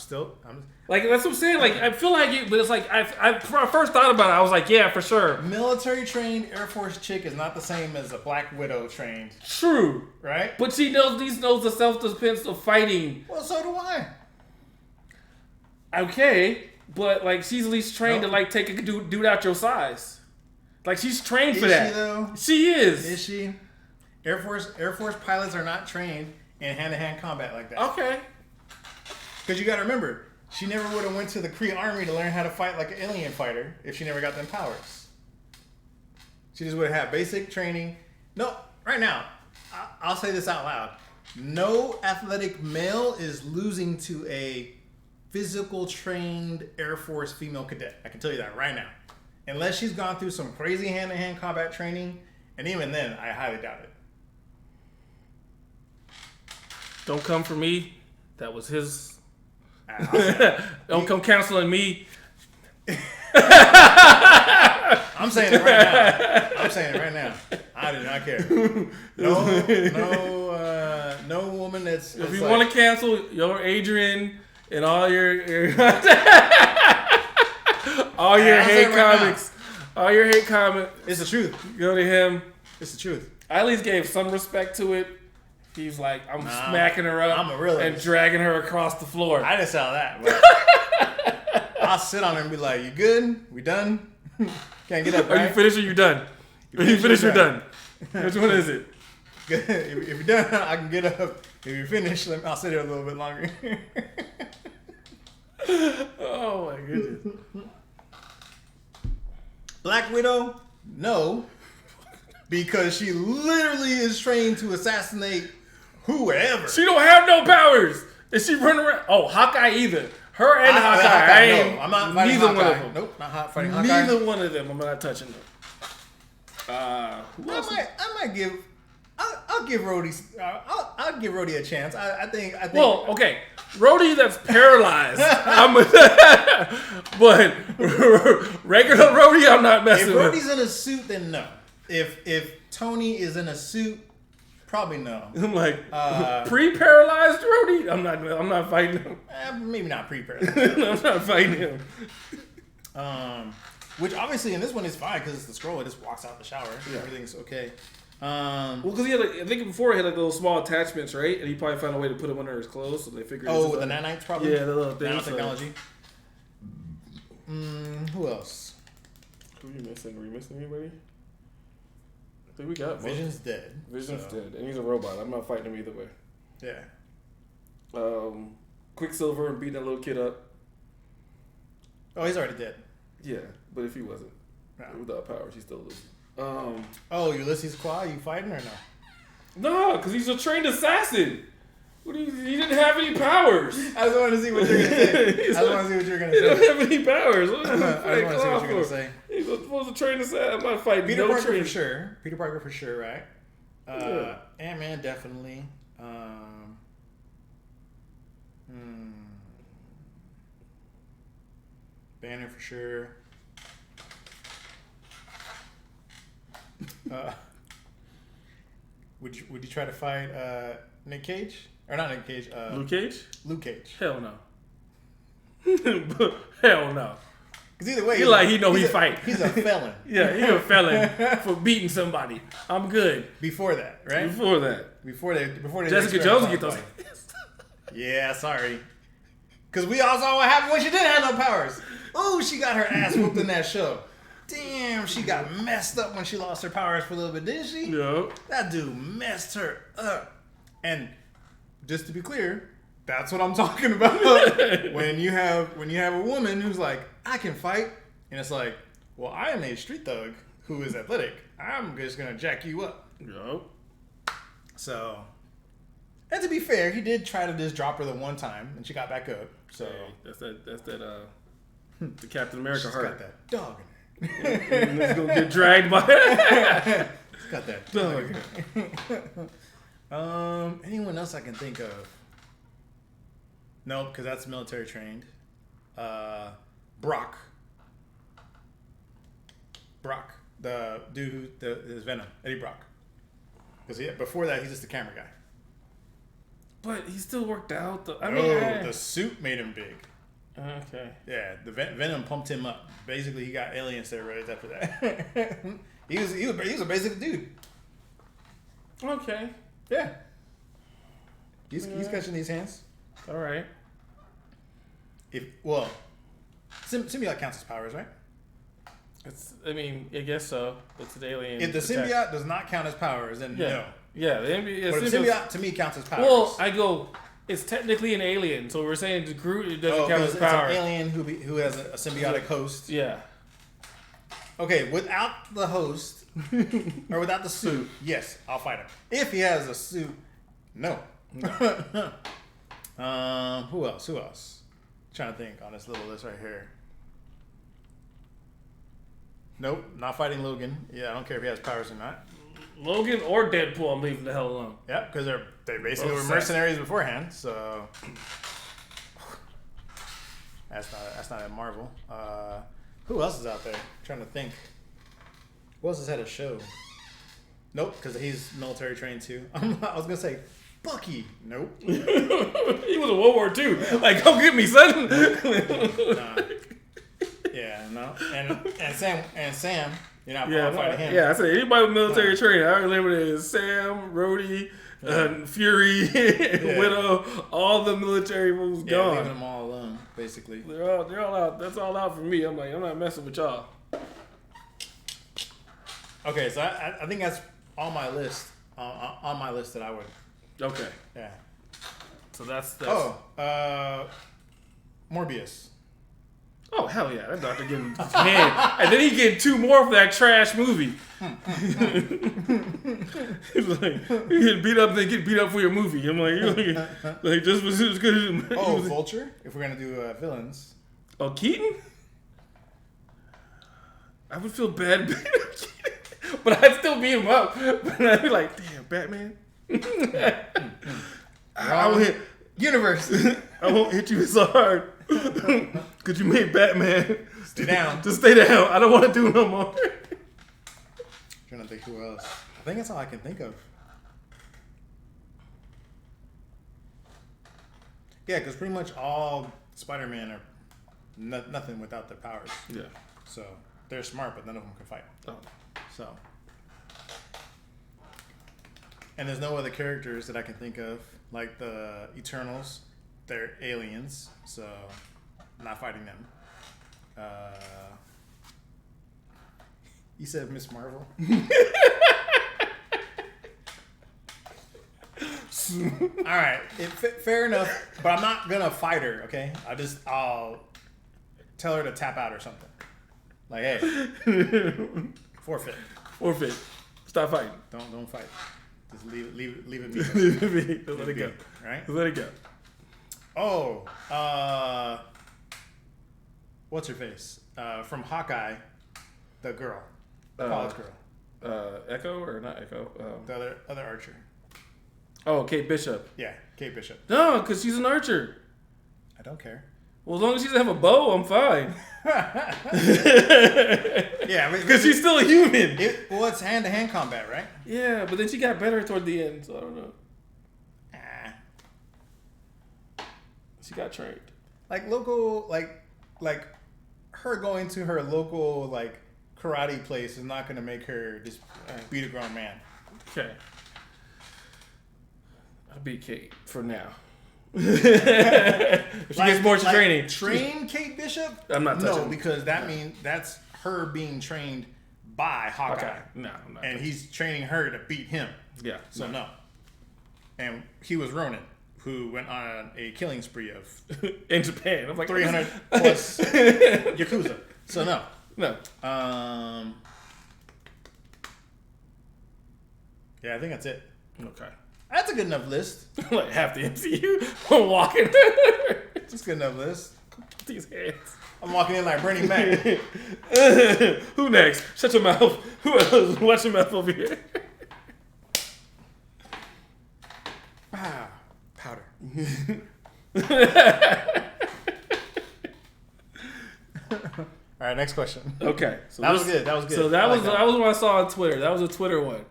like, that's what I'm saying. Like, I feel like it, but it's like when I first thought about it, I was like, yeah, for sure. Military trained Air Force chick is not the same as a Black Widow trained. True, right? But she knows the self defense of fighting. Well, so do I. Okay, but like she's at least trained to like take a dude out your size. Like she's trained for that. Is she though? She is. Is she? Air Force pilots are not trained in hand-to-hand combat like that. Okay. Because you got to remember, she never would have went to the Kree army to learn how to fight like an alien fighter if she never got them powers. She just would have had basic training. No, right now, I'll say this out loud. No athletic male is losing to a physical trained Air Force female cadet. I can tell you that right now. Unless she's gone through some crazy hand-to-hand combat training, and even then, I highly doubt it. Don't come for me. That was his... Don't come counseling me. I'm saying it right now. I do not care. No woman that's if you want to cancel your Adrian and all your hate comics, all your hate comments. It's the truth. Go to him. It's the truth. I at least gave some respect to it. He's like, I'm smacking her up and dragging her across the floor. I didn't sell that. But I'll sit on her and be like, you good? We done? Can't get up, right? Are you finished or you done? Are you finished or done? Which one is it? If you're done, I can get up. If you're finished, I'll sit here a little bit longer. Oh my goodness. Black Widow? No. Because she literally is trained to assassinate whoever. She don't have no powers. Is she running around? Oh, Hawkeye either. Her and Hawkeye. No, I'm not fighting neither Hawkeye. one of them. Nope, not fighting Hawkeye. Neither one of them. I'm not touching them. Who else? I might give. I'll give Rhodey. I'll give Rhodey a chance. I think. Well, okay, Rhodey that's paralyzed. But regular Rhodey, I'm not messing if with. Rhodey's in a suit, then no. If Tony is in a suit, probably no. I'm like pre-paralyzed Rhodey. I'm not fighting him. Maybe not pre-paralyzed. I'm not fighting him. Which obviously in this one is fine because it's the scroll. It just walks out the shower. Yeah. Everything's okay. Well, because he had, I think before he had like little small attachments, right? And he probably found a way to put them under his clothes, so they figured. Oh, with the nanites, probably. Yeah, the little things. Nanotechnology. Who else? Who are you missing? Are we missing anybody? I think we got Vision's dead. Vision's dead, and he's a robot. I'm not fighting him either way. Yeah. Quicksilver and beating that little kid up. Oh, he's already dead. Yeah, but if he wasn't, without powers, he's still losing. Ulysses Qua, you fighting or no? No, because he's a trained assassin. He didn't have any powers. I just wanted to see what you're gonna say. He don't have any powers. What I just want to see what you're gonna say. He's supposed to train assassin. I'm not fighting Peter Parker train. for sure. Peter Parker for sure, right? Ant-Man definitely. Banner for sure. Would you try to fight Nick Cage? Or not Nick Cage? Luke Cage? Luke Cage. Hell no. Hell no. Because either way, he fight. He's a felon. Yeah, he's a felon for beating somebody. I'm good. Before that, right? Before that. Before they Jessica Jones get those. Yeah, sorry. Because we all saw what happened when she didn't have no powers. Oh, she got her ass whooped in that show. Damn, she got messed up when she lost her powers for a little bit, didn't she? Yeah. That dude messed her up. And just to be clear, that's what I'm talking about. when you have a woman who's like, I can fight, and it's like, well, I am a street thug who is athletic. I'm just gonna jack you up. Yep. So, and to be fair, he did try to just drop her the one time, and she got back up. So that's that. The Captain America she's heart. Got that dog in her. And it's gonna get dragged by. It's got that dog. Anyone else I can think of? Nope, because that's military trained. Brock, the dude who is Venom, Eddie Brock. Because before that, he's just a camera guy. But he still worked out. The suit made him big. Okay. Yeah, the Venom pumped him up. Basically, he got alien steroids after that. he was a basic dude. Okay. Yeah. He's catching these hands. All right. Symbiote counts as powers, right? I guess so. It's an alien. If the symbiote does not count as powers, then no. Yeah, but the symbiote to me counts as powers. Well, it's technically an alien, so we're saying Groot it doesn't count as power. It's an alien who has a symbiotic host. Yeah. Okay, without the host or without the suit, yes, I'll fight him. If he has a suit, no. Who else? I'm trying to think on this little list right here. Nope, not fighting Logan. Yeah, I don't care if he has powers or not. Logan or Deadpool, I'm leaving the hell alone. Yeah, because they basically were mercenaries beforehand, so that's not at Marvel. Who else is out there? I'm trying to think. Who else has had a show? Nope, because he's military trained too. I was gonna say Bucky. Nope. He was in World War II. Like, come get me, son. Nah. Yeah, no. And Sam You're not fighting him. Yeah, I said anybody with military training. I remember it as Sam, Rhodey, Fury, Widow, all the military moves gone. Leaving them all alone, basically. They're all out. That's all out for me. I'm like, I'm not messing with y'all. Okay, so I think that's on my list. On my list that I would. Okay. Yeah. So that's Morbius. Oh hell yeah! That doctor getting hand, and then he getting 2 more for that trash movie. He's like, you get beat up, then get beat up for your movie. I'm like just was as good as Vulture. If we're gonna do villains. Oh, Keaton. I would feel bad beating up Keaton, but I'd still beat him up. But I'd be like, damn, Batman. I won't hit universe. I won't hit you so hard. Because you made Batman. Stay down. Just stay down. I don't want to do no more. Trying to think who else. I think that's all I can think of. Yeah, because pretty much all Spider-Man are nothing without their powers. Yeah. So they're smart, but none of them can fight. Oh. So. And there's no other characters that I can think of. Like the Eternals. They're aliens, so not fighting them. You said Miss Marvel? Alright, fair enough, but I'm not gonna fight her, okay? I'll tell her to tap out or something. Like, hey, forfeit. Stop fighting. Don't fight. Just leave it be. Leave it be. Just let it go. Right? Just let it go. Oh, what's her face? From Hawkeye, the girl, the college girl. Echo or not Echo? The other archer. Oh, Kate Bishop. Yeah, Kate Bishop. No, because she's an archer. I don't care. Well, as long as she doesn't have a bow, I'm fine. Yeah, because she's still a human. It's hand-to-hand combat, right? Yeah, but then she got better toward the end, so I don't know. She got trained. Like local, like her going to her local karate place is not going to make her just beat a grown man. Okay. I'll beat Kate for now. If she gets more training. Train Kate Bishop? I'm not touching. No, because that means that's her being trained by Hawkeye. Okay. No, I'm not. And he's training her to beat him. Yeah. So no. And he was Ronin, who went on a killing spree of in Japan. I'm like 300 plus Yakuza. So no. No. Yeah, I think that's it. Okay. That's a good enough list. Like half the MCU walking. That's a good enough list. These hands. I'm walking in like Bernie Mac. Who next? Shut your mouth. Who else? Watch your mouth over here. Ah, powder. All right, next question. Okay, so that was good. So that was one I saw on Twitter. That was a Twitter one.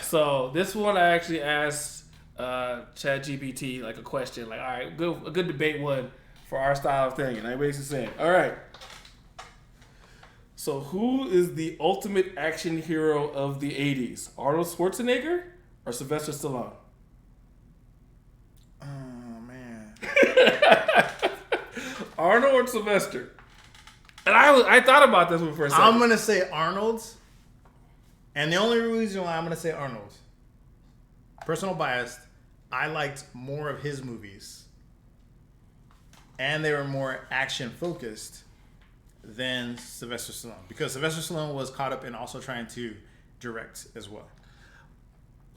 So this one I actually asked ChatGPT like a question, like, all right, a good debate one for our style of thing, and I basically said, all right. So who is the ultimate action hero of the '80s? Arnold Schwarzenegger or Sylvester Stallone? Oh man. Arnold or Sylvester? And I thought about this one for a second. I'm gonna say Arnold, and the only reason why I'm gonna say Arnold, personal bias, I liked more of his movies, and they were more action focused than Sylvester Stallone, because Sylvester Stallone was caught up in also trying to direct as well,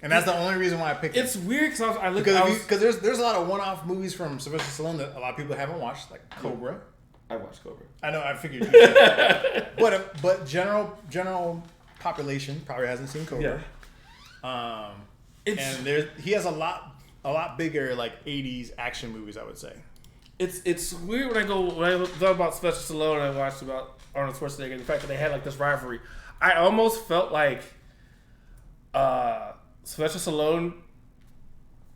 and that's the only reason why I picked. It's weird because because there's a lot of one-off movies from Sylvester Stallone that a lot of people haven't watched, like Cobra. I watched Cobra. I know. I figured. You did. but general population probably hasn't seen Cobra. Yeah. And he has a lot bigger like 80s action movies, I would say. It's weird when I thought about Sylvester Stallone and I watched about Arnold Schwarzenegger, the fact that they had like this rivalry. I almost felt like Sylvester Stallone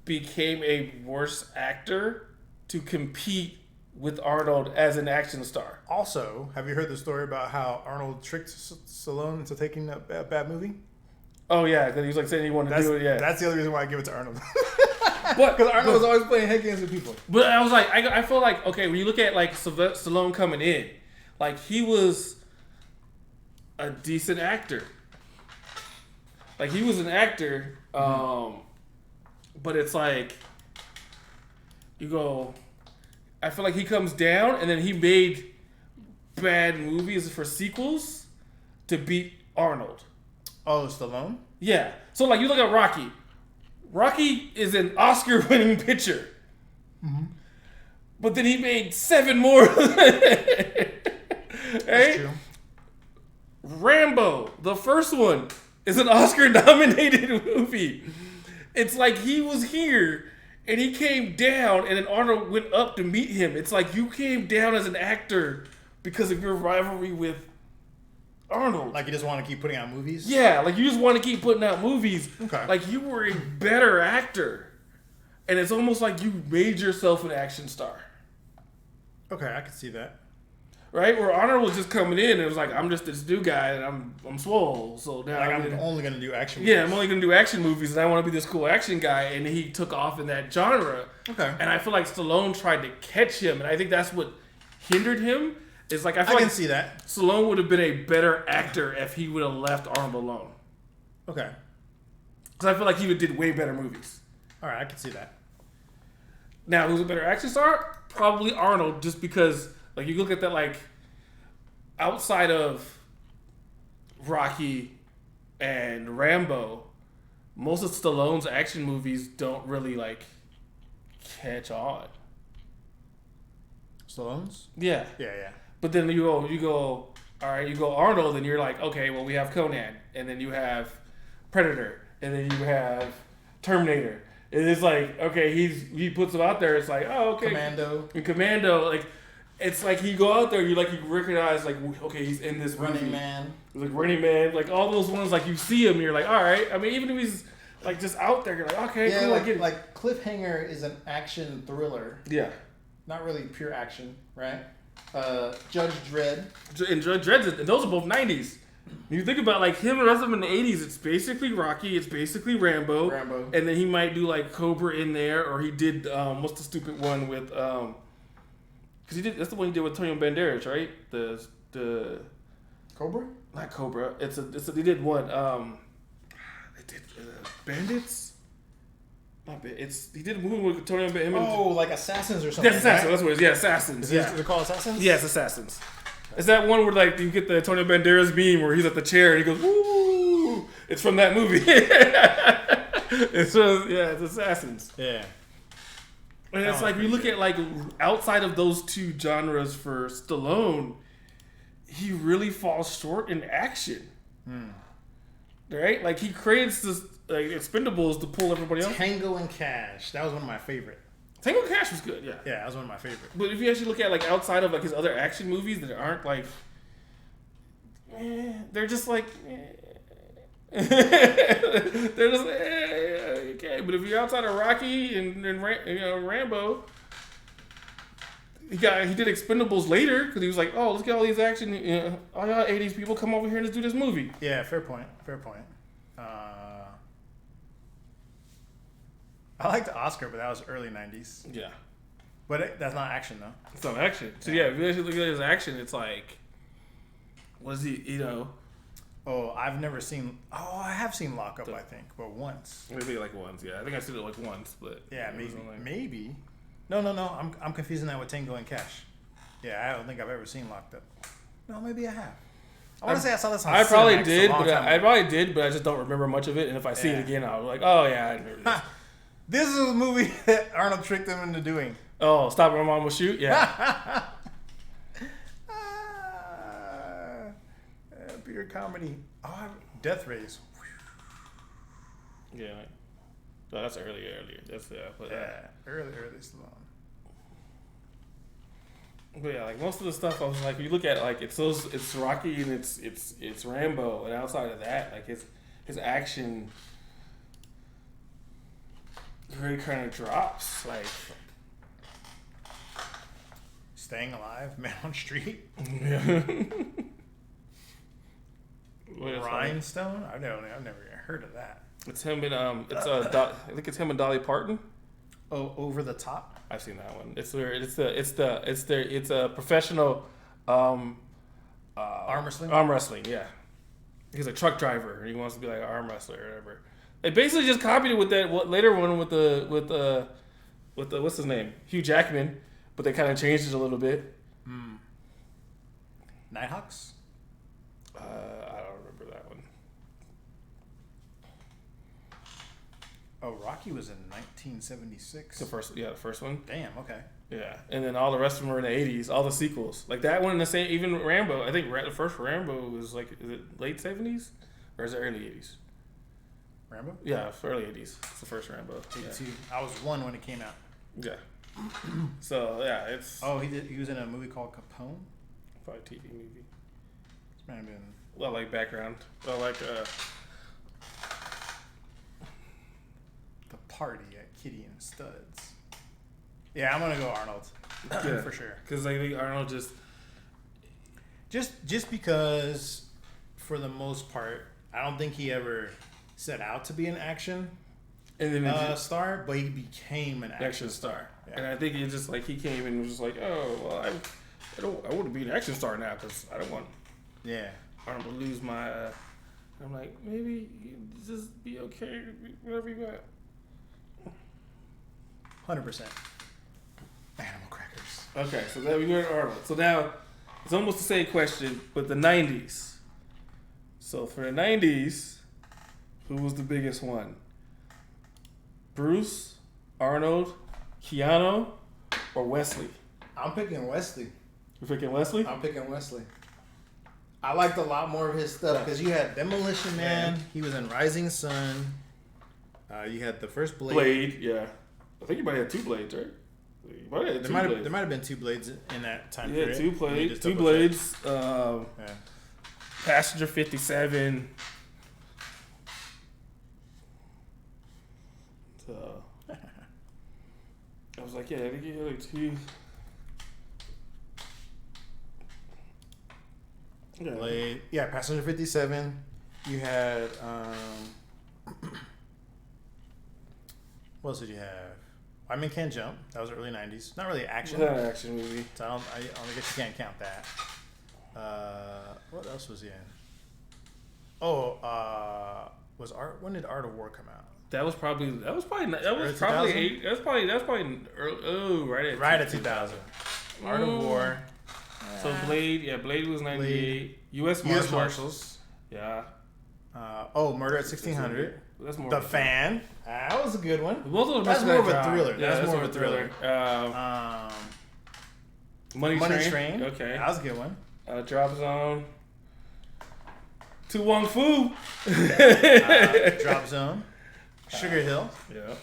became a worse actor to compete with Arnold as an action star. Also, have you heard the story about how Arnold tricked Stallone into taking a bad movie? Oh yeah, because he was like saying he wanted to do it. Yeah, that's the other reason why I give it to Arnold. What? Because Arnold was always playing head games with people. But I was like, I feel like, okay, when you look at like Stallone coming in, like he was a decent actor. Like he was an actor, but it's like you go. I feel like he comes down and then he made bad movies for sequels to beat Arnold. Oh, Stallone? Yeah. So like you look at Rocky. Rocky is an Oscar-winning picture. Mm-hmm. But then he made 7 more. Right? That's true. Rambo, the first one, is an Oscar-nominated movie. It's like he was here and he came down and then Arnold went up to meet him. It's like you came down as an actor because of your rivalry with Arnold. Like you just want to keep putting out movies? Yeah, like you just want to keep putting out movies. Okay. Like you were a better actor. And it's almost like you made yourself an action star. Okay, I can see that. Right? Where Arnold was just coming in and it was like, I'm just this new guy and I'm swole. So now like I'm only going to do action movies. Yeah, I'm only going to do action movies and I want to be this cool action guy. And he took off in that genre. Okay. And I feel like Stallone tried to catch him. And I think that's what hindered him. Is like I can see that. Stallone would have been a better actor if he would have left Arnold alone. Okay. Because I feel like he would did way better movies. All right, I can see that. Now, who's a better action star? Probably Arnold, just because like you look at that like outside of Rocky and Rambo, most of Stallone's action movies don't really like catch on. Stallone's? Yeah. Yeah. But then you go, all right, you go Arnold, and you're like, okay, well, we have Conan, and then you have Predator, and then you have Terminator. And it's like, okay, he puts them out there. It's like, oh, okay. Commando, like, it's like you go out there, you recognize, like, okay, he's in this movie. Running Man. Like Running Man, like all those ones, like you see him, and you're like, all right. I mean, even if he's like just out there, you're like, okay, yeah, cool, I get it. Like Cliffhanger is an action thriller. Yeah. Not really pure action, right? Judge Dredd. And Judge Dredd, and those are both 90s. You think about like him and the rest of them in the 80s, it's basically Rocky, it's basically Rambo. And then he might do like Cobra in there, or he did, what's the stupid one with, because that's the one he did with Antonio Banderas, right? The Cobra? Not Cobra. They did one, they did Bandits? He did a movie with Antonio Banderas. Oh, like Assassins or something. Yes, Assassins. Right? That's what it is. Yeah, Assassins. Is it called Assassins? Yes, Assassins. It's that one where like you get the Antonio Banderas meme where he's at the chair and he goes, "Woo!" It's from that movie. It's Assassins. Yeah. And it's like you look at like outside of those two genres for Stallone, he really falls short in action. Right? Like he creates this like Expendables to pull everybody else. Tango and Cash. That was one of my favorite. Tango and Cash was good, yeah. Yeah, that was one of my favorite. But if you actually look at like outside of like his other action movies that aren't like, they're just like, they're just okay. But if you're outside of Rocky and Rambo, he did Expendables later because he was like, oh, let's get all these action, all y'all 80s people come over here and let's do this movie. Yeah, fair point. I liked Oscar, but that was early 90s. Yeah. But that's not action, though. It's not action. So, yeah, if you actually look at his action, it's like, what is he, Oh, I've never seen... Oh, I have seen Lock Up, I think, but once. Maybe like once, yeah. I think I seen it like once, but... Yeah, maybe. No. I'm confusing that with Tango and Cash. Yeah, I don't think I've ever seen Locked Up. No, maybe I have. I want to say I saw this on I probably Cinemax did, a long time I ago. probably did, but I just don't remember much of it. And if I see it again, I'll be like, oh, yeah, I remember this. This is a movie that Arnold tricked him into doing. Oh, Stop Or My Mom Will Shoot? Yeah. Pure comedy. Oh, Death Race. Yeah. No, that's earlier. That's early Stallone. But yeah, like most of the stuff, I was like, you look at like it's Rocky and it's Rambo, and outside of that, like his action really kind of drops. Like Staying Alive, Man on Street, Yeah. Rhinestone. I've never heard of that. It's him and I think it's him and Dolly Parton. Oh, Over the Top. I've seen that one. It's a professional arm wrestling. Arm wrestling, yeah. He's a truck driver and he wants to be like an arm wrestler or whatever. They basically just copied it with that later one with the what's his name, Hugh Jackman, but they kind of changed it a little bit. Nighthawks. I don't remember that one. Oh, Rocky was in 1976. The first one. Damn. Okay. Yeah, and then all the rest of them were in the 80s. All the sequels, like that one, in the same. Even Rambo. I think the first Rambo was like, is it late 70s or is it early 80s? Rambo. Yeah, it's early 80s. It's the first Rambo. Yeah. I was 1 when it came out. Yeah. So yeah, it's. Oh, he was in a movie called Capone. Probably TV movie. This might have been. Well, like background. Well, like The Party at Kitty and Studs. Yeah, I'm gonna go Arnold. Yeah, for sure. Because I think Arnold just because, for the most part, I don't think he ever set out to be an action and then star, but he became an action star. Yeah. And I think he just like he came and was just like, oh well, I want to be an action star now because I don't want Arnold to lose my. I'm like, maybe you just be okay, whatever you got. 100%. Animal crackers. Okay, so there we go to Arnold. So now it's almost the same question, but the 90s. So for the 90s, who was the biggest one? Bruce, Arnold, Keanu, or Wesley? I'm picking Wesley. You're picking Wesley? I'm picking Wesley. I liked a lot more of his stuff because you had Demolition Man. He was in Rising Sun. You had the first Blade. Yeah. I think you might have 2 Blades, right? There might have been 2 Blades in that time period. Yeah, 2 Blades. Passenger 57. So I was like, yeah, I think you had like 2. Yeah. Blade. Yeah, Passenger 57. You had what else did you have? White Men Can't Jump. That was early 90s. Not really action. It's not an action movie. So I guess you can't count that. What else was he in? Oh, when did Art of War come out? That was probably right at 2000. Art of War. So Blade was 98. U.S. Marshals. Yeah. Murder at 1600. That's more. The Fan. That was a good one. That's more of a thriller. Yeah, that's more of a thriller. Money Train. Okay. That was a good one. Drop Zone. To Wong Fu. Drop Zone. Sugar Hill. Yeah.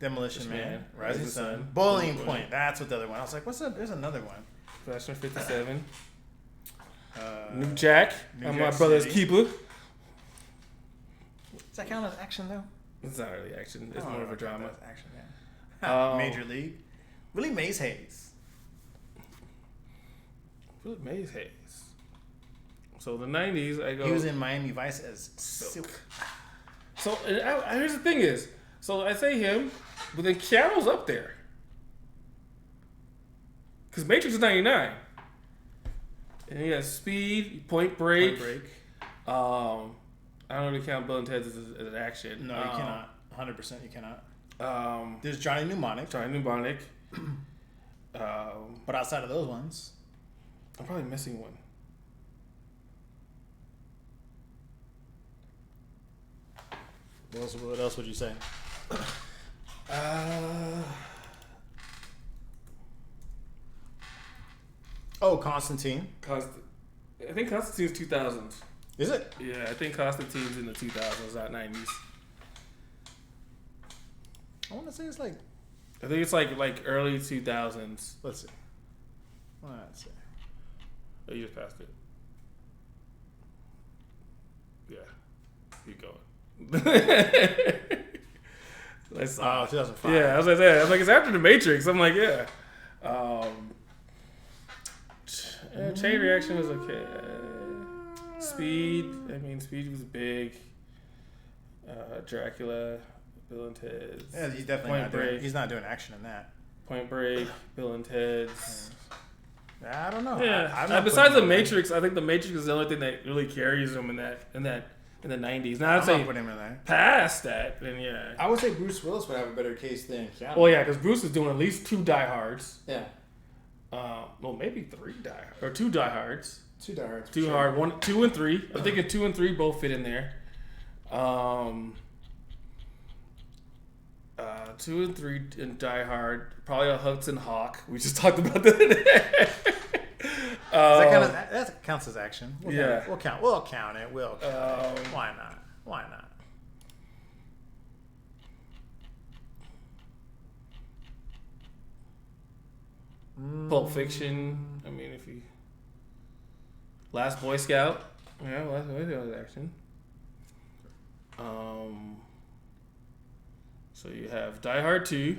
Demolition Man. Rising Sun. Boiling Point. That's what the other one. I was like, there's another one. Passenger 57. New Jack. I'm my brother's keeper. Does that count as action though? It's not really action. It's more of a drama. Action, yeah. Major League. Willie Mays Hayes. Willie Mays Hayes. So the 90s, I go. He was in Miami Vice as Silk. So here's the thing is, so I say him, but then Keanu's up there. Because Matrix is 99. And he has Speed, Point Break. I don't really count Bill and Ted as an action. No, you cannot. 100% you cannot. There's Johnny Mnemonic. But outside of those ones, I'm probably missing one. What else would you say? Constantine. I think Constantine's 2000s. Is it? Yeah, I think Constantine's in the 2000s, not 90s. I want to say it's like. I think it's like early 2000s. Let's see. Oh, you just passed it. Yeah. Keep going. 2005. Yeah, I was like, it's after the Matrix. I'm like, yeah. Chain Reaction was okay. Speed. I mean, Speed was big. Dracula, Bill and Ted's. Yeah, he's definitely he's not doing action in that. Point Break, Bill and Ted's. I don't know. Yeah. Besides the Matrix, I think the Matrix is the only thing that really carries him in the 90s. Now I'd say put him in there. Past that, then yeah. I would say Bruce Willis would have a better case than Keanu. Well, yeah, because Bruce is doing at least 2 Die Hards. Yeah. Well, maybe 3 Die Hards or 2 Die Hards. 2 Die Hards. 2 hard. 1, 2, and 3. I'm thinking 2 and 3 both fit in there. 2 and 3 in Die Hard. Probably a Hudson Hawk. We just talked about that. That counts as action. We'll count it. We'll count it. Why not? Why not? Pulp Fiction. I mean, if you Last Boy Scout. Yeah, Last Boy Scout was action. So you have Die Hard 2.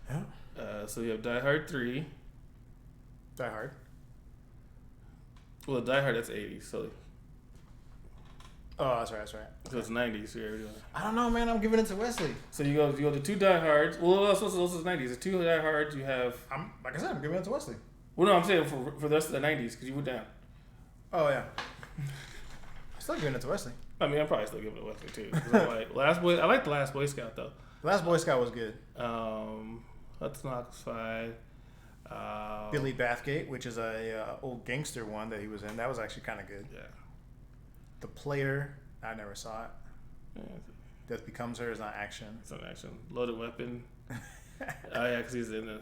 Yeah. So you have Die Hard 3. Die Hard. Well, Die Hard, that's 80s. So that's right. So it's 90s. So I don't know, man. I'm giving it to Wesley. So you go to 2 Die Hards. Well, that's also 90s. The 2 Die Hards you have. Like I said, I'm giving it to Wesley. Well, no, I'm saying for the rest of the 90s because you went down. Oh yeah. I'm still giving it to Wesley. I mean, I'm probably still giving it to Wesley too. I'm like Last Boy. I like the Last Boy Scout though. Last Boy Scout was good. Hudson Hawk was fine. Billy Bathgate, which is a old gangster one that he was in. That was actually kind of good. Yeah. The Player, I never saw it. Yeah. Death Becomes Her is not action. It's not action. Loaded Weapon. Oh yeah, because he's in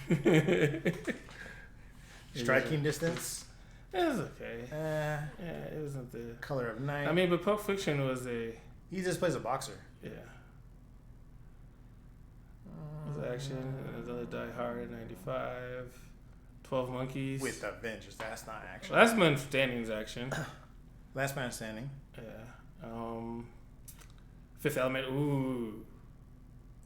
the Striking Distance. It was okay. Yeah, it wasn't the Color of Night. I mean, but Pulp Fiction was a. He just plays a boxer. Yeah. It was action. And there's other Die Hard in '95. 12 Monkeys. With the Avengers, that's not action. Last Man Standing is action. Last Man Standing. Yeah. Fifth Element. Ooh.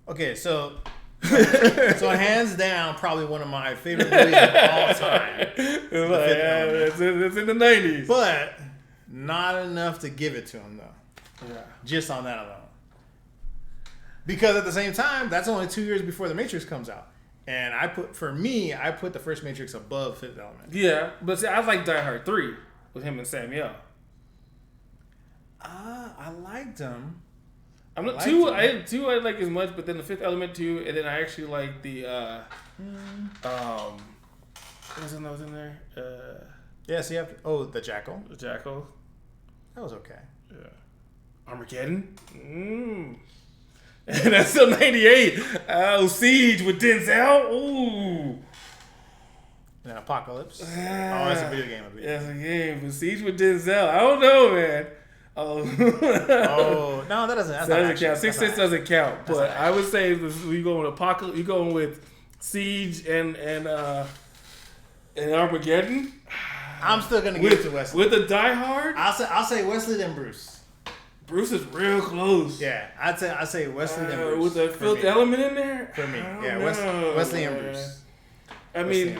Okay, so hands down, probably one of my favorite movies of all time. It's in the 90s. But not enough to give it to him, though. Yeah. Just on that alone. Because at the same time, that's only 2 years before The Matrix comes out. And I put the first Matrix above Fifth Element. Yeah, but see, I like Die Hard 3 with him and Samuel. I liked him. I'm not two. I didn't like as much, but then the Fifth Element 2, and then I actually like the what was in there? Yeah, so you have the Jackal. The Jackal. That was okay. Yeah. Armageddon. And that's still 98. Siege with Denzel. Ooh. And then Apocalypse. It's a video game. Yeah, it's a game. But Siege with Denzel. I don't know, man. No, that doesn't. That doesn't count. 6 Sense doesn't count. But I would say we go with Apocalypse. You going with Siege and Armageddon. I'm still gonna give it to Wesley with the Die Hard. I'll say Wesley then Bruce. Bruce is real close. Yeah, I'd say Wesley then Bruce. With the Fifth Element in there. For me, yeah, Wesley and Bruce. I mean,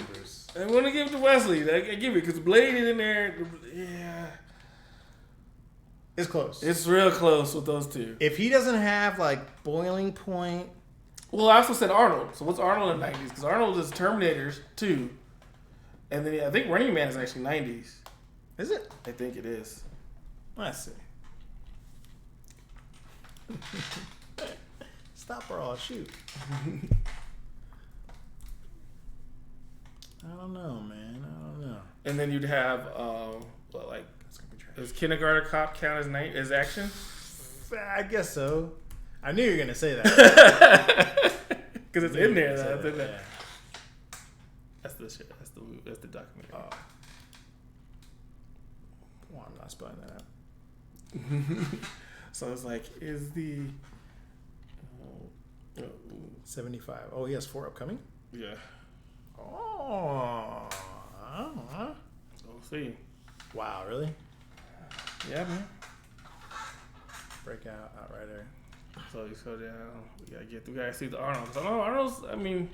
I want to give it to Wesley. I give it because Blade is in there. Yeah. It's close. It's real close with those two. If he doesn't have like Boiling Point. Well, I also said Arnold. So what's Arnold in the 90s? Because Arnold is Terminators 2. And then I think Running Man is actually 90s. Is it? I think it is. Let's see. Stop or I'll shoot. I don't know, man. I don't know. And then you'd have does Kindergarten Cop count as action? I guess so. I knew you were gonna say that because it's in there. Yeah. That's the shit. That's the documentary. Well, I'm not spelling that out. So it's like, is the 75? Oh, he has 4 upcoming. Yeah. Oh. We'll see. Wow, really? Yeah, man. Breakout, Outrider. So you go down. We gotta see the Arnold. Because Arnold's. I mean,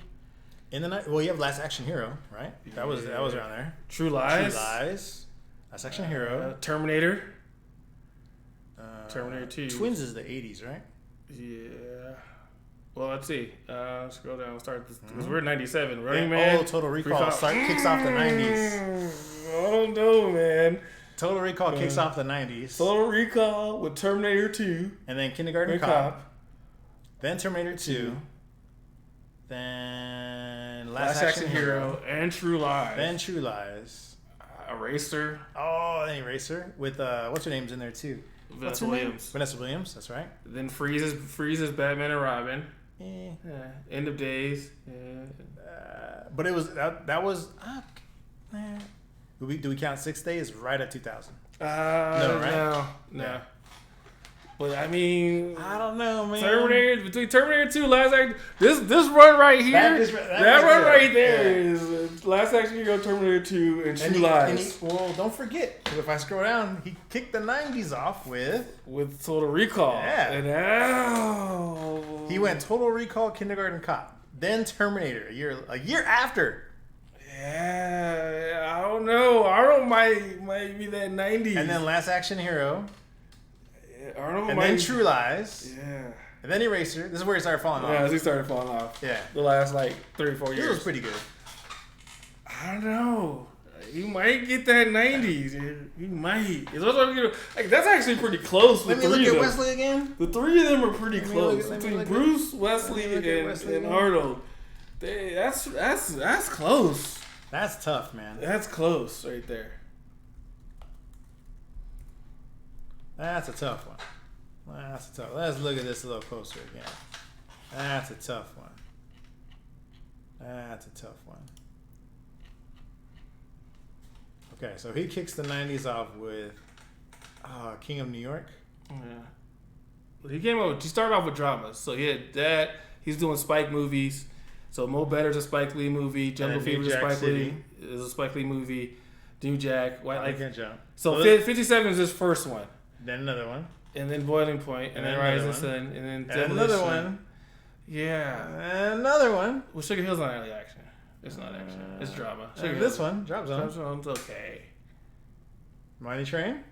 In the night. Well, you have Last Action Hero, right? That was around there. True Lies. True Lies. Last Action Hero. Terminator. Terminator 2. Twins is the 80s, right? Yeah. Well, let's see. Scroll down. Start this. Because we're 97. Running Yeah. Man. Oh, Total Recall kicks off the 90s. I don't know, man. Total Recall kicks off the 90s. Total Recall with Terminator 2. And then Kindergarten Cop. Then Terminator 2. Then Last Action Hero. And True Lies. Then True Lies. Eraser. Oh, then Eraser. With, what's her name's in there too? Vanessa Williams. Vanessa Williams, that's right. Then Freeze's Batman and Robin. Yeah. End of Days. Yeah. But it was, that was, do we count 6 days? Right at 2000. No, right? No. Yeah. But I mean, I don't know, man. Between Terminator 2, Last Action, this run right here, that run right there is Last Action Hero, Terminator 2, and True Lies. Well, don't forget, because if I scroll down, he kicked the 90s off with Total Recall. Yeah. And he went Total Recall, Kindergarten Cop, then Terminator a year after. Yeah, I don't know. Arnold might be that 90s. And then Last Action Hero. Arnold and then True Lies. Yeah. And then Eraser. This is where he started falling off. Yeah, he started falling off. Yeah. The last 3 or 4 years. This was pretty good. I don't know. You might get that 90s. You might. That's actually pretty close. Let me look at Wesley again. The three of them are pretty close. Between Bruce, Wesley, and Arnold. That's close. That's tough, man. That's close right there. That's a tough one. Let's look at this a little closer again. That's a tough one. Okay, so he kicks the 90s off with King of New York. Yeah. He started off with dramas. So he had that. He's doing Spike movies. So Mo Better's a Spike Lee movie. Jungle Fever is a Spike Lee movie. New Jack. So 57 is his first one. Then another one. And then Boiling Point. And then Rising Sun. And then Demolition. Another one. Yeah. And another one. Well, Sugar Hill's not really action. It's not action. It's drama. And this one, Drop Zone. Drop Zone's okay. Money Train?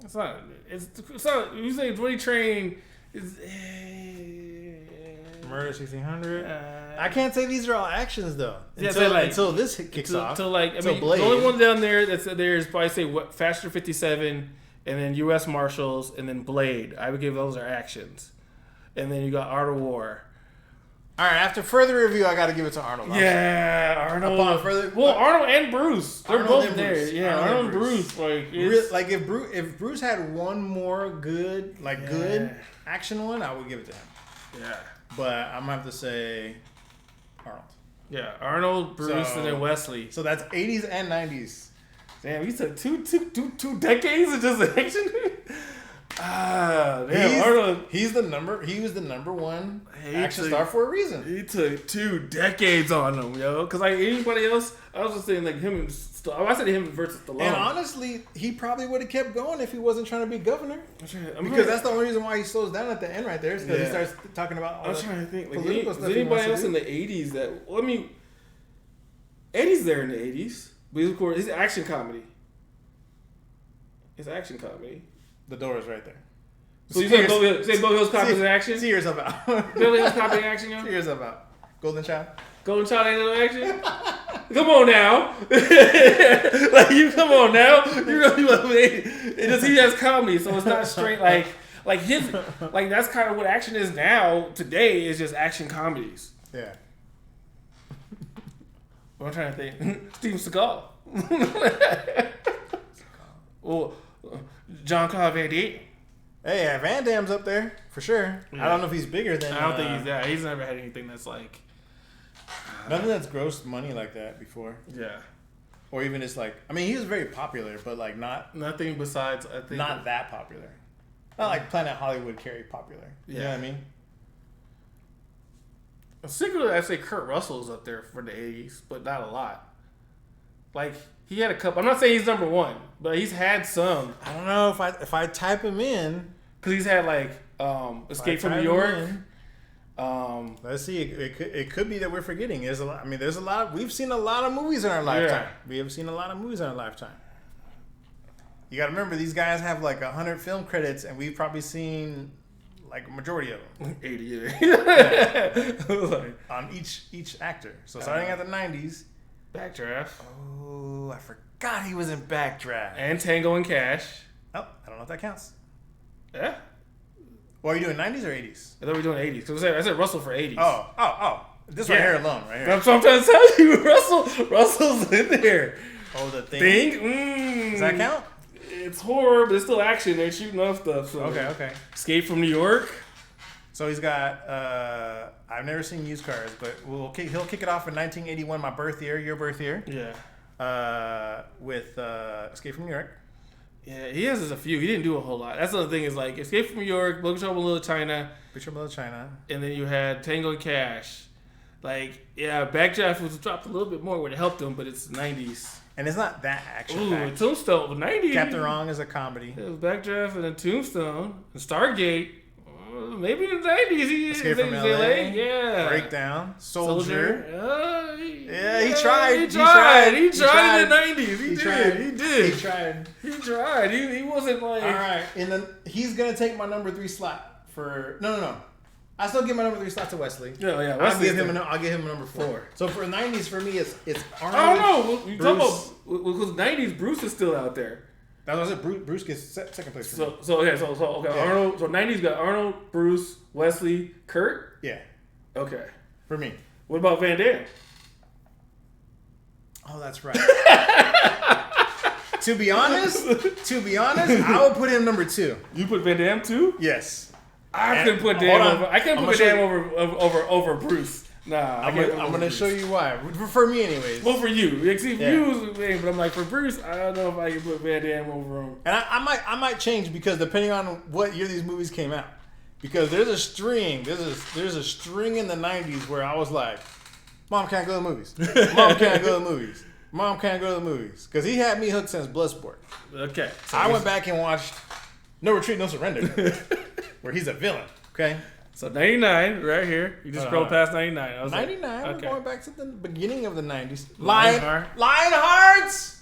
It's not. You say Money Train is... Murder 1600. I can't say these are all actions though. Until this kicks off. Blade. The only one down there that's there is probably say Faster 57, and then U.S. Marshals, and then Blade. I would give those are actions, and then you got Art of War. All right. After further review, I got to give it to Arnold. Yeah, Arnold. Arnold and Bruce. They're both there. Yeah, Arnold and Bruce. If Bruce had one more good action one, I would give it to him. Yeah. But I'm gonna have to say Arnold. Yeah, Arnold, Bruce, and then Wesley. So that's 80s and 90s. Damn, he took two decades of just action. Arnold. He was the number one action star for a reason. He took 2 decades on him, yo. Because anybody else, I was just saying him. I said him versus Stallone. And honestly, he probably would have kept going if he wasn't trying to be governor. Because that's the only reason why he slows down at the end right there. Is because he starts talking about all I'm trying to think. Political Is stuff anybody else in the 80s that... Well, I mean, Eddie's there in the 80s. But of course, it's action comedy. The door is right there. So you say Beverly Hills Cop is in action? See yourself out. Beverly Hills Cop in action, yo? See yourself out. Golden Child ain't in action? Come on now. Come on now. You really want me? He has comedy, so it's not straight that's kind of what action is now. Today is just action comedies. Yeah. I'm trying to think. Steven Seagal. Well, John Claude Van Damme. Hey, Van Damme's up there for sure. Yeah. I don't know if he's bigger than. I don't think he's that. He's never had anything that's like. Nothing that's grossed money like that before. Yeah. Or even just he was very popular, but not. Nothing besides, I think. Not that popular. Not like Planet Hollywood carry popular. Yeah. You know what I mean? Secretly, I'd say Kurt Russell's up there for the 80s, but not a lot. He had a couple. I'm not saying he's number one, but he's had some. I don't know if I type him in. Because he's had Escape from New York. Let's see. It could be that we're forgetting. There's a lot. I mean, there's a lot. We've seen a lot of movies in our lifetime. We have seen a lot of movies in our lifetime. You got to remember, these guys have like 100 film credits, and we've probably seen like a majority of them. 80 years. On each actor. So starting at the 90s. Backdraft. Oh, I forgot he was in Backdraft. And Tango and Cash. Oh, I don't know if that counts. Yeah. Well, are you doing 90s or 80s? I thought we were doing 80s. Because I said Russell for 80s. Oh. This right here alone, right here. That's what I'm trying to tell you. Russell's in there. Oh, the Thing? Does that count? It's horror, but it's still action. They're shooting off stuff. So. Okay. Escape from New York. So he's got, I've never seen Used Cars, but he'll kick it off in 1981, my birth year, your birth year. Yeah. With Escape from New York. Yeah, he has a few. He didn't do a whole lot. That's the other thing is like Escape from New York, Big Trouble in Little China. And then you had Tango and Cash. Like, yeah, Backdraft was dropped a little bit more when it helped him, but it's the 90s. And it's not that action. Ooh, Tombstone, 90s. Captain Wrong is a comedy. It was Backdraft and then Tombstone and Stargate. Maybe in the 90s. Escape from LA. Yeah. Breakdown. Soldier. He tried. He tried in the 90s. He tried. He wasn't like. All right. And then he's going to take my number 3 slot for. No. I still give my number 3 slot to Wesley. Yeah. I'll give him a number 4. So for the 90s, for me, it's Arnold. I don't know. You talking about because 90s, Bruce is still out there. That's what I said. Bruce gets second place for me. Okay. Yeah. Arnold. So 90s got Arnold, Bruce, Wesley, Kurt. Yeah. Okay. For me. What about Van Damme? Oh, that's right. To be honest, I would put him number 2. You put Van Damme 2? Yes. I couldn't put Van Damme over Bruce. Nah, I'm gonna show you why. For me, anyways. Well, for you, but I'm like for Bruce, I don't know if I can put Van Damme over him. And I might change because depending on what year these movies came out, because there's a string in the 90s where I was like, Mom can't go to the movies. Mom can't go to the movies. Mom can't go to the movies because he had me hooked since Bloodsport. Okay, so I went back and watched No Retreat, No Surrender, where he's a villain. Okay. So 99, right here. You just scrolled past 99. I was 99. Like, We're going back to the beginning of the 90s. Lionhearts.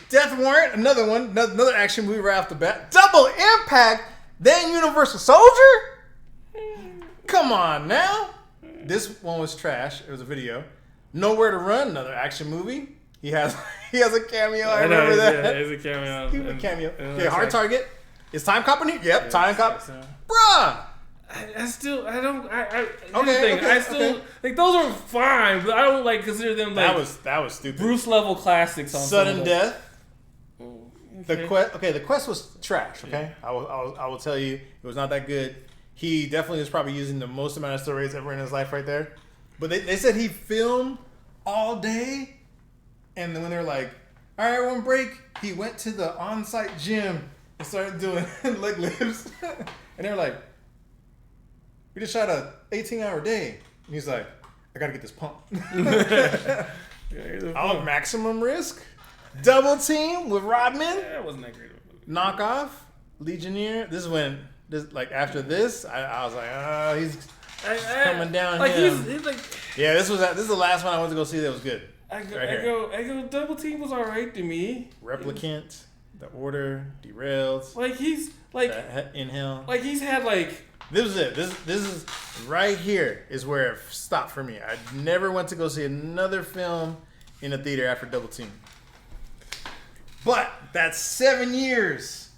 Death Warrant, another one, another action movie right off the bat. Double Impact, then Universal Soldier. Come on now. This one was trash. It was a video. Nowhere to Run, another action movie. He has a cameo. I remember that. Yeah, it's a cameo. Stupid cameo. Okay, Hard Target. Is Time Cop in here? Yep, Time Cop. Bruh. Like those are fine, but I don't like consider them like that was stupid. Bruce level classics on Sudden Death. Okay. The Quest was trash, okay? Yeah. I will tell you it was not that good. He definitely was probably using the most amount of steroids ever in his life right there. But they said he filmed all day, and then when they're like, all right, everyone break, he went to the on-site gym and started doing leg lifts. And they're like, we just shot a 18-hour day. And he's like, I gotta get this pump. Maximum Risk. Double Team with Rodman. Yeah, that wasn't that great of a movie. Knockoff. Legionnaire. This is when, after this, I was like, he's coming down here. He's like... Yeah, this is the last one I went to go see that was good. I go, Double Team was alright to me. Replicant. The Order. Derailed. Inhale. Like he's had like... This was it. This is right here is where it stopped for me. I never went to go see another film in a theater after Double Team. But that's 7 years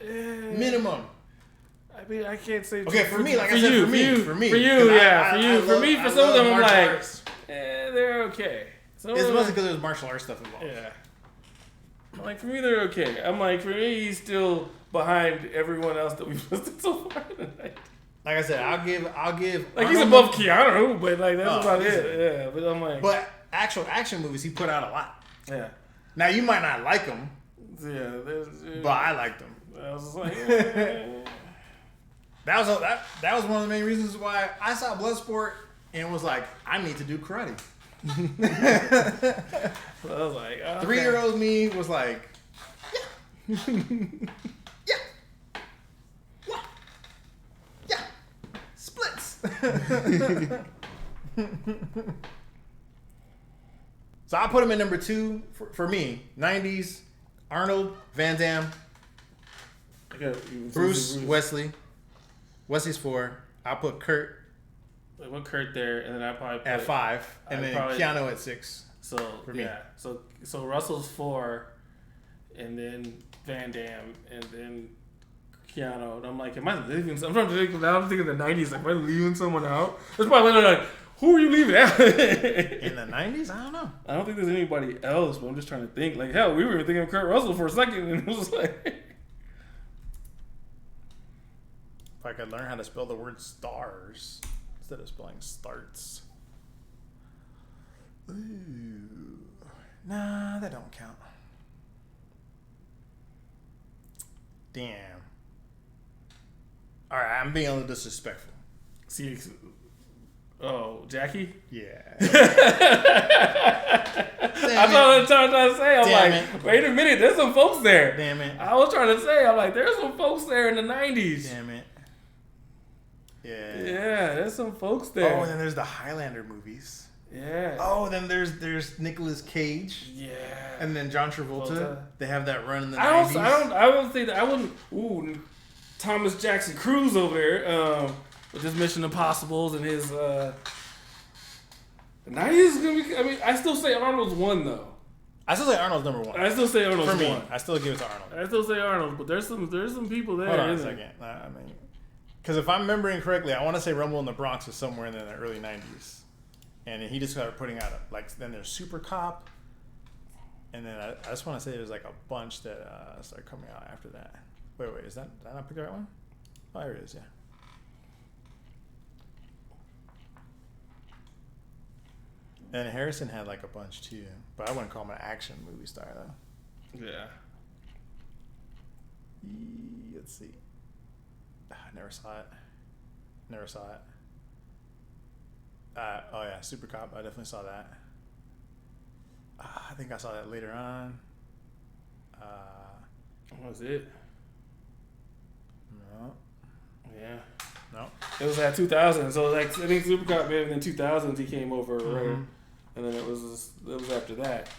minimum. I mean, I can't say. Okay, for me, like I said, for me, for me, for some of them, I'm like, they're okay. It's mostly because there's martial arts stuff involved. Yeah. Like for me, they're okay. I'm like, for me, he's still behind everyone else that we've listed so far tonight. Like I said, I'll give. Like he's above Keanu, but like that's about it. Yeah, but I'm like. But actual action movies, he put out a lot. Yeah. Now you might not like them. Yeah. But I liked them. I was like. That was one of the main reasons why I saw Bloodsport and was like, I need to do karate. So I was like, okay. 3-year-old me was like, yeah. So I put him in number 2 for me. 90s, Arnold, Van Damme, Bruce, Wesley. Wesley's 4. I'll put Kurt. I put Kurt there, and then I probably put at 5, and then Keanu at 6. So yeah, so Russell's 4, and then Van Damme, and then Keanu. And I'm like, am I leaving? I'm trying to think now. I'm thinking the '90s. Like, am I leaving someone out? There's probably like, who are you leaving out? In the '90s, I don't know. I don't think there's anybody else, but I'm just trying to think. Like, hell, we were even thinking of Kurt Russell for a second, and it was just like. If I could learn how to spell the word stars instead of spelling starts. Ooh. Nah, that don't count. Damn. Alright, I'm being a little disrespectful. See, Jackie? Yeah. That's what I was trying to say. I'm wait a minute, there's some folks there. Damn it. I was trying to say, I'm like, there's some folks there in the 90s. Damn it. Yeah. Yeah, there's some folks there. Oh, and then there's the Highlander movies. Yeah. Oh, then there's Nicolas Cage. Yeah. And then John Travolta. They have that run in the 90s. I don't think that I wouldn't. Ooh, Thomas Jackson Cruz over there with his Mission Impossibles and his. The 90s is gonna be. I mean, I still say Arnold's 1 though. I still say Arnold's number 1. I still say Arnold's for me. 1. I still give it to Arnold. I still say Arnold, but there's some people there. Hold on a second. I mean, because if I'm remembering correctly, I want to say Rumble in the Bronx was somewhere in the early 90s. And then he just started putting out, then there's Super Cop. And then I just want to say there's like a bunch that started coming out after that. Wait, did I not pick the right one? Oh, here it is, yeah. And Harrison had like a bunch too. But I wouldn't call him an action movie star though. Yeah. Let's see. I never saw it. Oh yeah, Super Cop. I definitely saw that. I think I saw that later on. What was it? No. Yeah. No. It was at 2000. So like I think Super Cop maybe in the 2000s he came over, right? And then it was after that.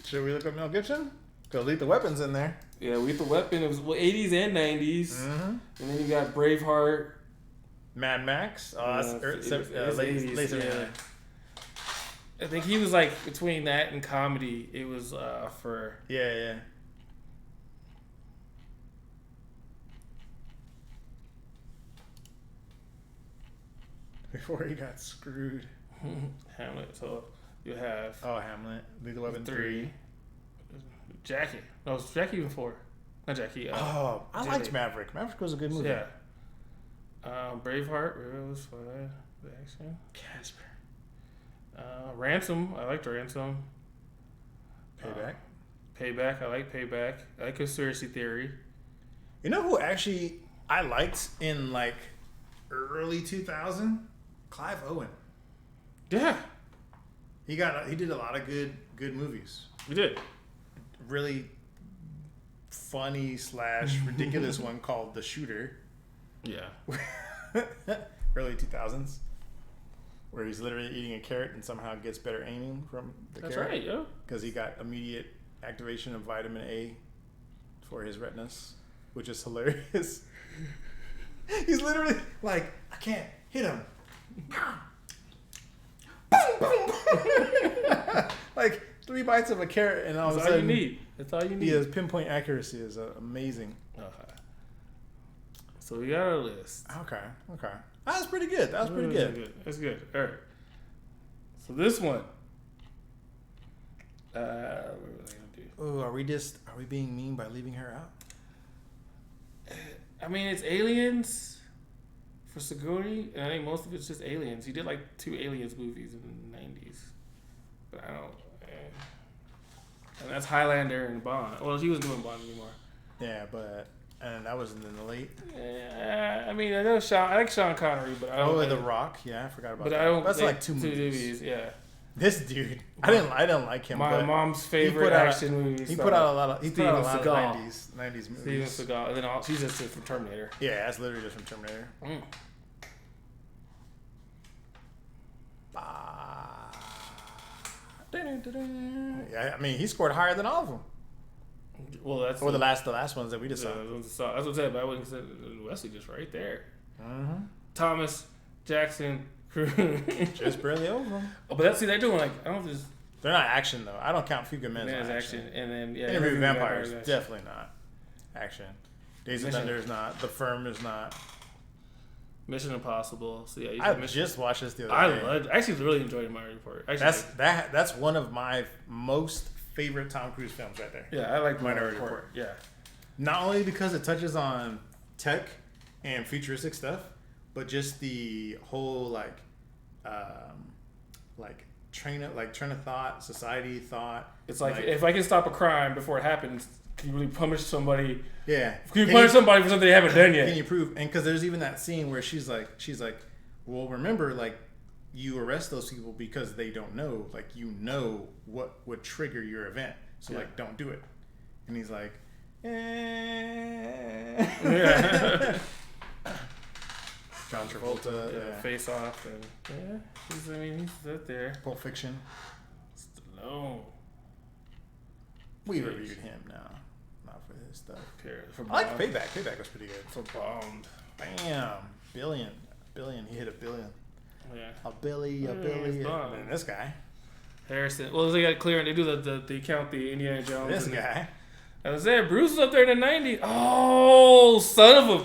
Should we look up Mel Gibson? Because Lethal Weapon's in there. Yeah, Lethal Weapon. It was 80s and 90s. Mm-hmm. And then you got Braveheart. Mad Max. It's late 80s, yeah. I think he was like between that and comedy. It was for... Yeah. Before he got screwed. Hamlet. So you have... Oh, Hamlet. Lethal Weapon 3. Jackie. No, it's Jackie even 4. Not Jackie. I liked Maverick. Maverick was a good movie. Yeah. Braveheart. It was 5. The action. Casper. Ransom. I liked Ransom. Payback. I like Payback. I like Conspiracy Theory. You know who actually I liked in like early 2000? Clive Owen. Yeah. He did a lot of good movies. We did. Really funny / ridiculous one called The Shooter. Yeah. Early 2000s. Where he's literally eating a carrot and somehow gets better aiming from the carrot. That's right, yeah. Because he got immediate activation of vitamin A for his retinas, which is hilarious. He's literally like, I can't hit him. Boom, boom. Like 3 bites of a carrot and all of a sudden. That's all you need. His pinpoint accuracy is amazing. Okay. So we got our list. Okay. That was pretty good. That's good. All right. So this one. What are we gonna do? Are we being mean by leaving her out? I mean, it's Aliens for Sigourney, and I think most of it's just Aliens. He did like 2 Aliens movies in the 90s, but I don't. And that's Highlander and Bond. Well, she wasn't doing Bond anymore. Yeah, and that was in the late. I mean, I like Sean Connery, but I don't. The Rock. Yeah, I forgot about that. But I don't. That's like like 2 movies. Yeah. This dude, I didn't like him. My mom's favorite action movie. He put out a lot of Steven Seagal. 90s movies. Steven Seagal, and then she's just from Terminator. Yeah, that's literally just from Terminator. Yeah, I mean, he scored higher than all of them. Well, that's the last ones that we just saw. That's what I said, but I wouldn't say Wesley just right there. Mm-hmm. Thomas Jackson, just barely over them. Oh, but they're doing like I don't know if it's. They're not action though. I don't count Few Good Men as action. And then Interview with Vampires definitely not action. Days of Thunder is not. The Firm is not. Mission Impossible. So yeah, I just watched this the other day. I actually really enjoyed Minority Report. That's one of my most favorite Tom Cruise films right there. Yeah, I like Minority Report. Yeah. Not only because it touches on tech and futuristic stuff, but just the whole train of thought, society thought. It's like if I can stop a crime before it happens, can you really punish somebody? Yeah. Can you punish somebody for something they haven't done yet? Can you prove? And because there's even that scene where she's like, well, remember, like, you arrest those people because they don't know, like, you know what would trigger your event. So, like, don't do it. And he's like, Yeah. John Travolta. Face Off. And, he's out there. Pulp Fiction. Stallone. We reviewed him now. Not for his stuff. I like Payback. Payback was pretty good. For Bombed. Bam. Billion. He hit $1 billion. Yeah. A Billy. And this guy. Harrison. Well, they got clear and they do the count the Indiana Jones. This guy. I was there. Bruce was up there in the 90s. Oh, son of a.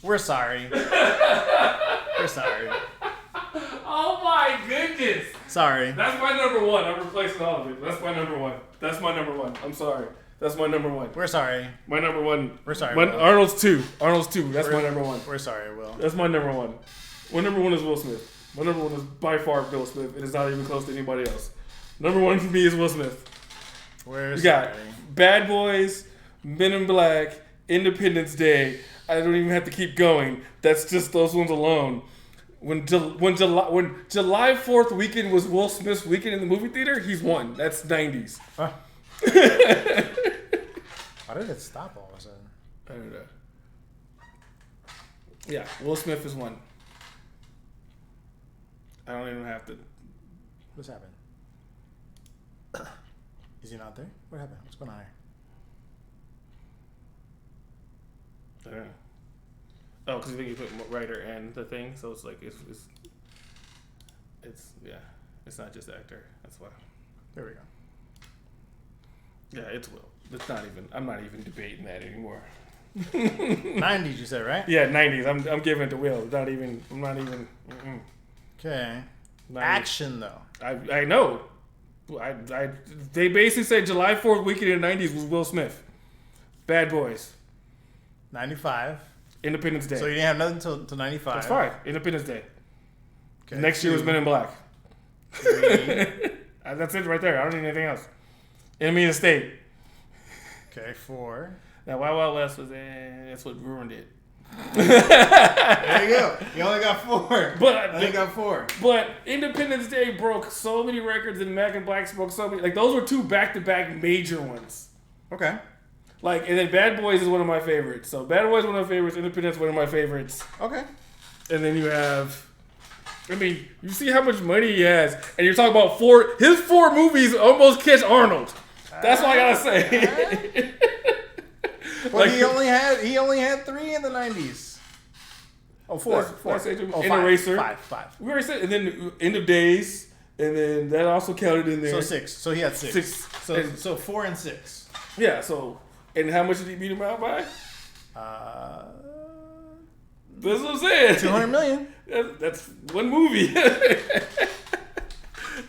We're sorry. We're sorry. Oh my goodness. Sorry. That's my number one. I'm replacing all of it. That's my number one. I'm sorry. That's my number one. We're sorry. My number one. We're sorry. Arnold's 2. That's my number one. We're sorry, Will. That's my number one. My number one is Will Smith. My number one is by far Will Smith. It is not even close to anybody else. Number one for me is Will Smith. You got Bad Boys, Men in Black, Independence Day. I don't even have to keep going. That's just those ones alone. When July 4th weekend was Will Smith's weekend in the movie theater, he's won. That's 90s. Huh. Why did it stop all of a sudden? I don't know. Yeah, Will Smith is one. I don't even have to. What's happened? Is he not there? What happened? What's going on here? I don't know. Oh, because I think you put writer and the thing, so it's like it's not just actor. That's why. There we go. Yeah, it's Will. It's not even. I'm not even debating that anymore. 90s, you said, right? Yeah, 90s. I'm giving it to Will. I'm not even. Okay. 90s. Action though. I know. They basically said July 4th weekend in the 90s was Will Smith. Bad Boys. 95. Independence Day. So you didn't have nothing until 95. That's fine. Independence Day. Okay. Next year was Men in Black. 3. That's it right there. I don't need anything else. Enemy of the State. Okay, 4. Now Wild Wild West was that's what ruined it. There you go. You only got 4. But Independence Day broke so many records, and Mac and Black broke so many. Like those were 2 back-to-back major ones. Okay. Like, and then Bad Boys is one of my favorites. So Bad Boys is one of my favorites. Independence is one of my favorites. Okay. And then you have, you see how much money he has, and you're talking about his 4 movies almost catch Arnold. That's what I gotta say. Well, he only had 3 in the 90s. Oh, 4. 4. Eraser. 5. We already said, and then End of Days, and then that also counted in there. So 6. So he had 6. So 4 and 6. Yeah. So, and how much did he beat him out by? That's what I'm saying. $200 million. That's one movie. That's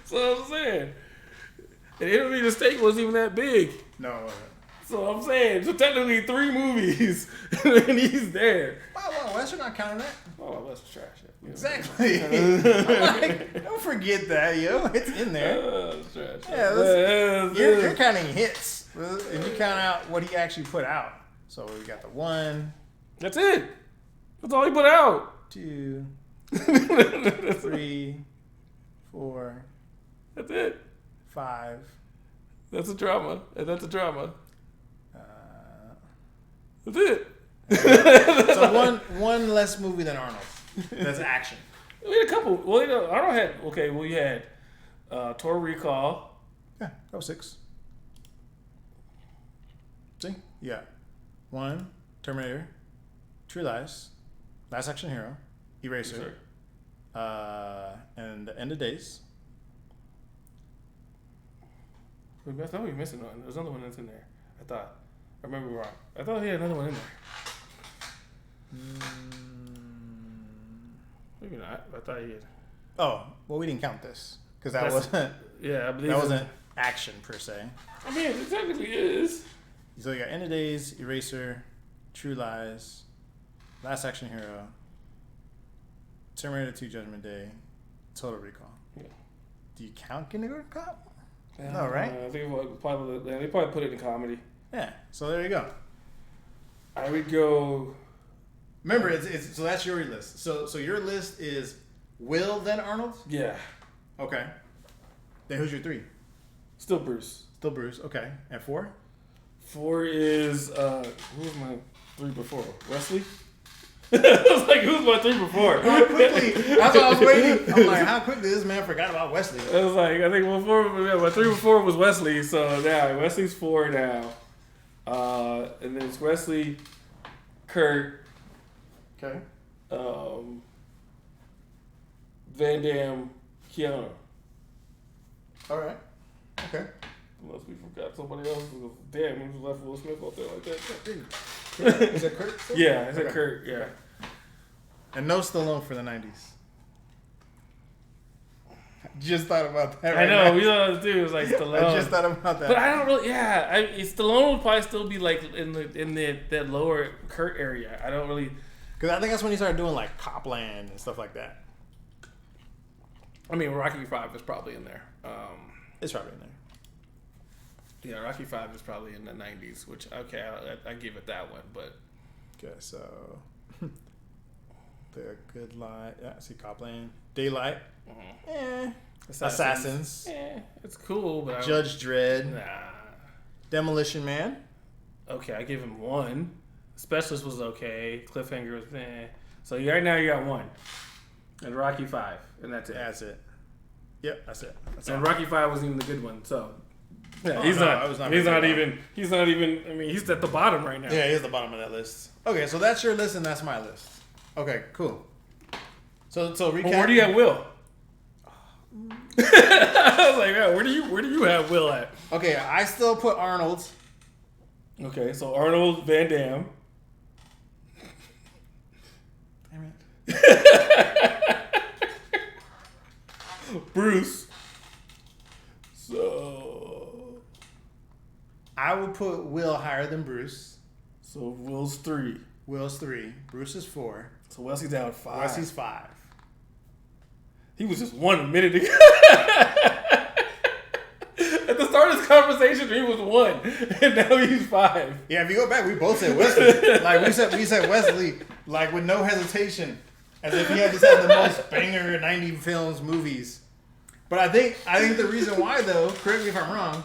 what I'm saying. And Enemy of the State wasn't even that big. No, it wasn't. So I'm saying, so technically 3 movies, and he's there. Wow, West, you're not counting that. Oh, that's trash. You know? Exactly. Like, don't forget that, yo. It's in there. That's trash. Yeah, you're counting hits. If you count out what he actually put out. So we got the 1. That's it. That's all he put out. 2. 3, 4. That's it. 5. That's a drama. And that's a drama. Uh, That's it. so one less movie than Arnold. That's action. We had a couple. Well, Arnold had. Okay, we had Total Recall. Yeah, that was 6. See? Yeah. 1, Terminator. True Lies. Last Action Hero. Eraser. And The End of Days. I thought we were missing one. There's another one that's in there. I thought. I remember wrong. I thought he had another one in there. Maybe not. I thought he had. Oh, well, we didn't count this because that wasn't. Yeah, I believe that wasn't action per se. I mean, it technically is. So you got End of Days, Eraser, True Lies, Last Action Hero, Terminator 2: Judgment Day, Total Recall. Yeah. Do you count Kindergarten Cop? No, right? I think they probably put it in comedy. Yeah. So there you go. I would go. Remember, it's so that's your list. So your list is Will then Arnold. Yeah. Okay. Then who's your 3? Still Bruce. Still Bruce. Okay. And 4? 4 is who was my 3 before? Wesley. I was like, who's my 3 before? How quickly? That's what I was waiting. I'm like, how quickly this man forgot about Wesley? I was like, I think my 3 before was Wesley. So yeah, Wesley's 4 now. And then it's Wesley, Kurt. Okay. Van Damme, Keanu. All right. Okay. Unless we forgot somebody else. Damn, we just left Will Smith out there like that. Is it Kurt? Still? Yeah, it's Okay. a Kurt. Yeah. Okay. And no Stallone for the 90s. Just thought about that. I know. now. We thought it too. It was like Stallone. I just thought about that. But I don't really. Yeah, Stallone would probably still be like in that lower Kurt area. I don't really. Because I think that's when he started doing like Copland and stuff like that. I mean, Rocky 5 is probably in there. It's probably in there. Yeah, Rocky 5 is probably in the 90s, which, okay, I give it that one, but... Okay, so... The Good Light. Yeah, see Copland. Daylight. Assassins. It's cool, but... Judge Dredd. Nah. Demolition Man. Okay, I give him 1. Specialist was okay. Cliffhanger was So right now you got 1. And Rocky 5, and that's it. That's it. Yep, that's it. And Rocky 5 wasn't even the good one, so... Yeah, Oh, he's no, not. I was not He's not really even. He's not even. I mean, he's at the bottom right now. Yeah, he's at the bottom of that list. Okay, so that's your list and that's my list. Okay, cool. So recap. Well, where do you have Will? I was like, man, where do you have Will at? Okay, I still put Arnold. Okay, so Arnold, Van Damme. Damn Bruce. So I would put Will higher than Bruce. So Will's 3. Will's 3. Bruce is 4. So Wesley's down 5. Wesley's 5. He was just 1 a minute ago. At the start of this conversation, he was 1, and now he's 5. Yeah, if you go back, we both said Wesley. Like we said Wesley, like with no hesitation, as if he had just had the most banger 90 films movies. But I think the reason why though, correct me if I'm wrong,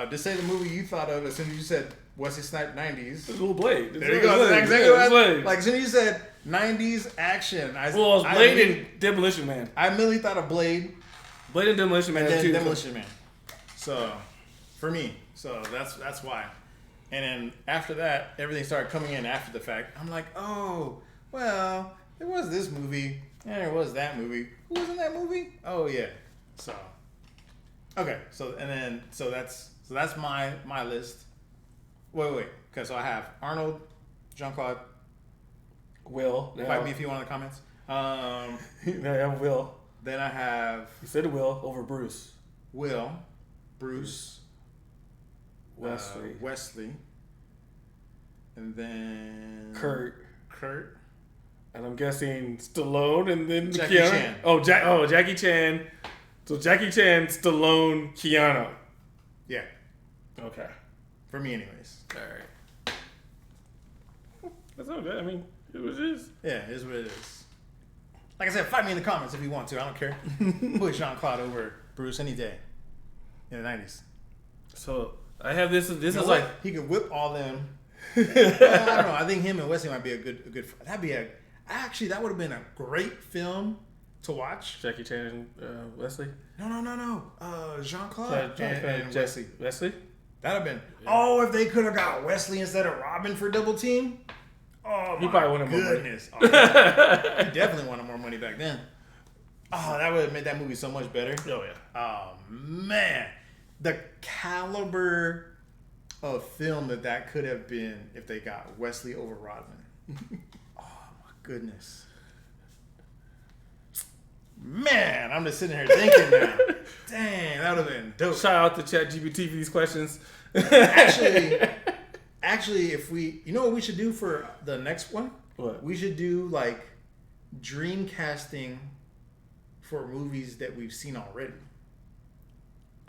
just say the movie you thought of as soon as you said Wesley Snipes 90s. Little Blade. There you go. That's exactly what like as soon as you said 90s action. It was Blade and Demolition Man. I immediately thought of Blade. Blade and Demolition Man. And then too. Demolition Man. So, for me, that's why. And then after that, everything started coming in after the fact. I'm like, oh, well, there was this movie, and there was that movie. Who was in that movie? Oh yeah. So, okay. So that's my list. Wait. Okay, so I have Arnold, Jean-Claude. Will. Fight me if you want in the comments. I have Will. Then I have You said Will over Bruce. Will, Bruce, Wesley, and then Kurt, and I'm guessing Stallone, and then Jackie Keanu. Chan. Jackie Chan. So Jackie Chan, Stallone, Keanu. Yeah, Okay. for me anyways. All right. That's all good. I mean, it was just. Yeah, it is what it is. Like I said, fight me in the comments if you want to. I don't care. Put Jean-Claude over Bruce any day in the 90s. So I have this. This You is know like what? He could whip all them. I don't know. I think him and Wesley might be a good. That'd be actually that would have been a great film to watch. Jackie Chan and Wesley. No. Jean-Claude and Wesley. Wesley. That'd have been. Yeah. Oh, if they could have got Wesley instead of Robin for double team. Oh he my probably wanted goodness! More money. Oh, he definitely wanted more money back then. Oh, that would have made that movie so much better. Oh yeah. Oh man, the caliber of film that could have been if they got Wesley over Rodman. Oh my goodness. Man, I'm just sitting here thinking now. Dang, that would have been dope. Shout out to ChatGPT for these questions. Actually, if we, you know what we should do for the next one? What? We should do like dream casting for movies that we've seen already.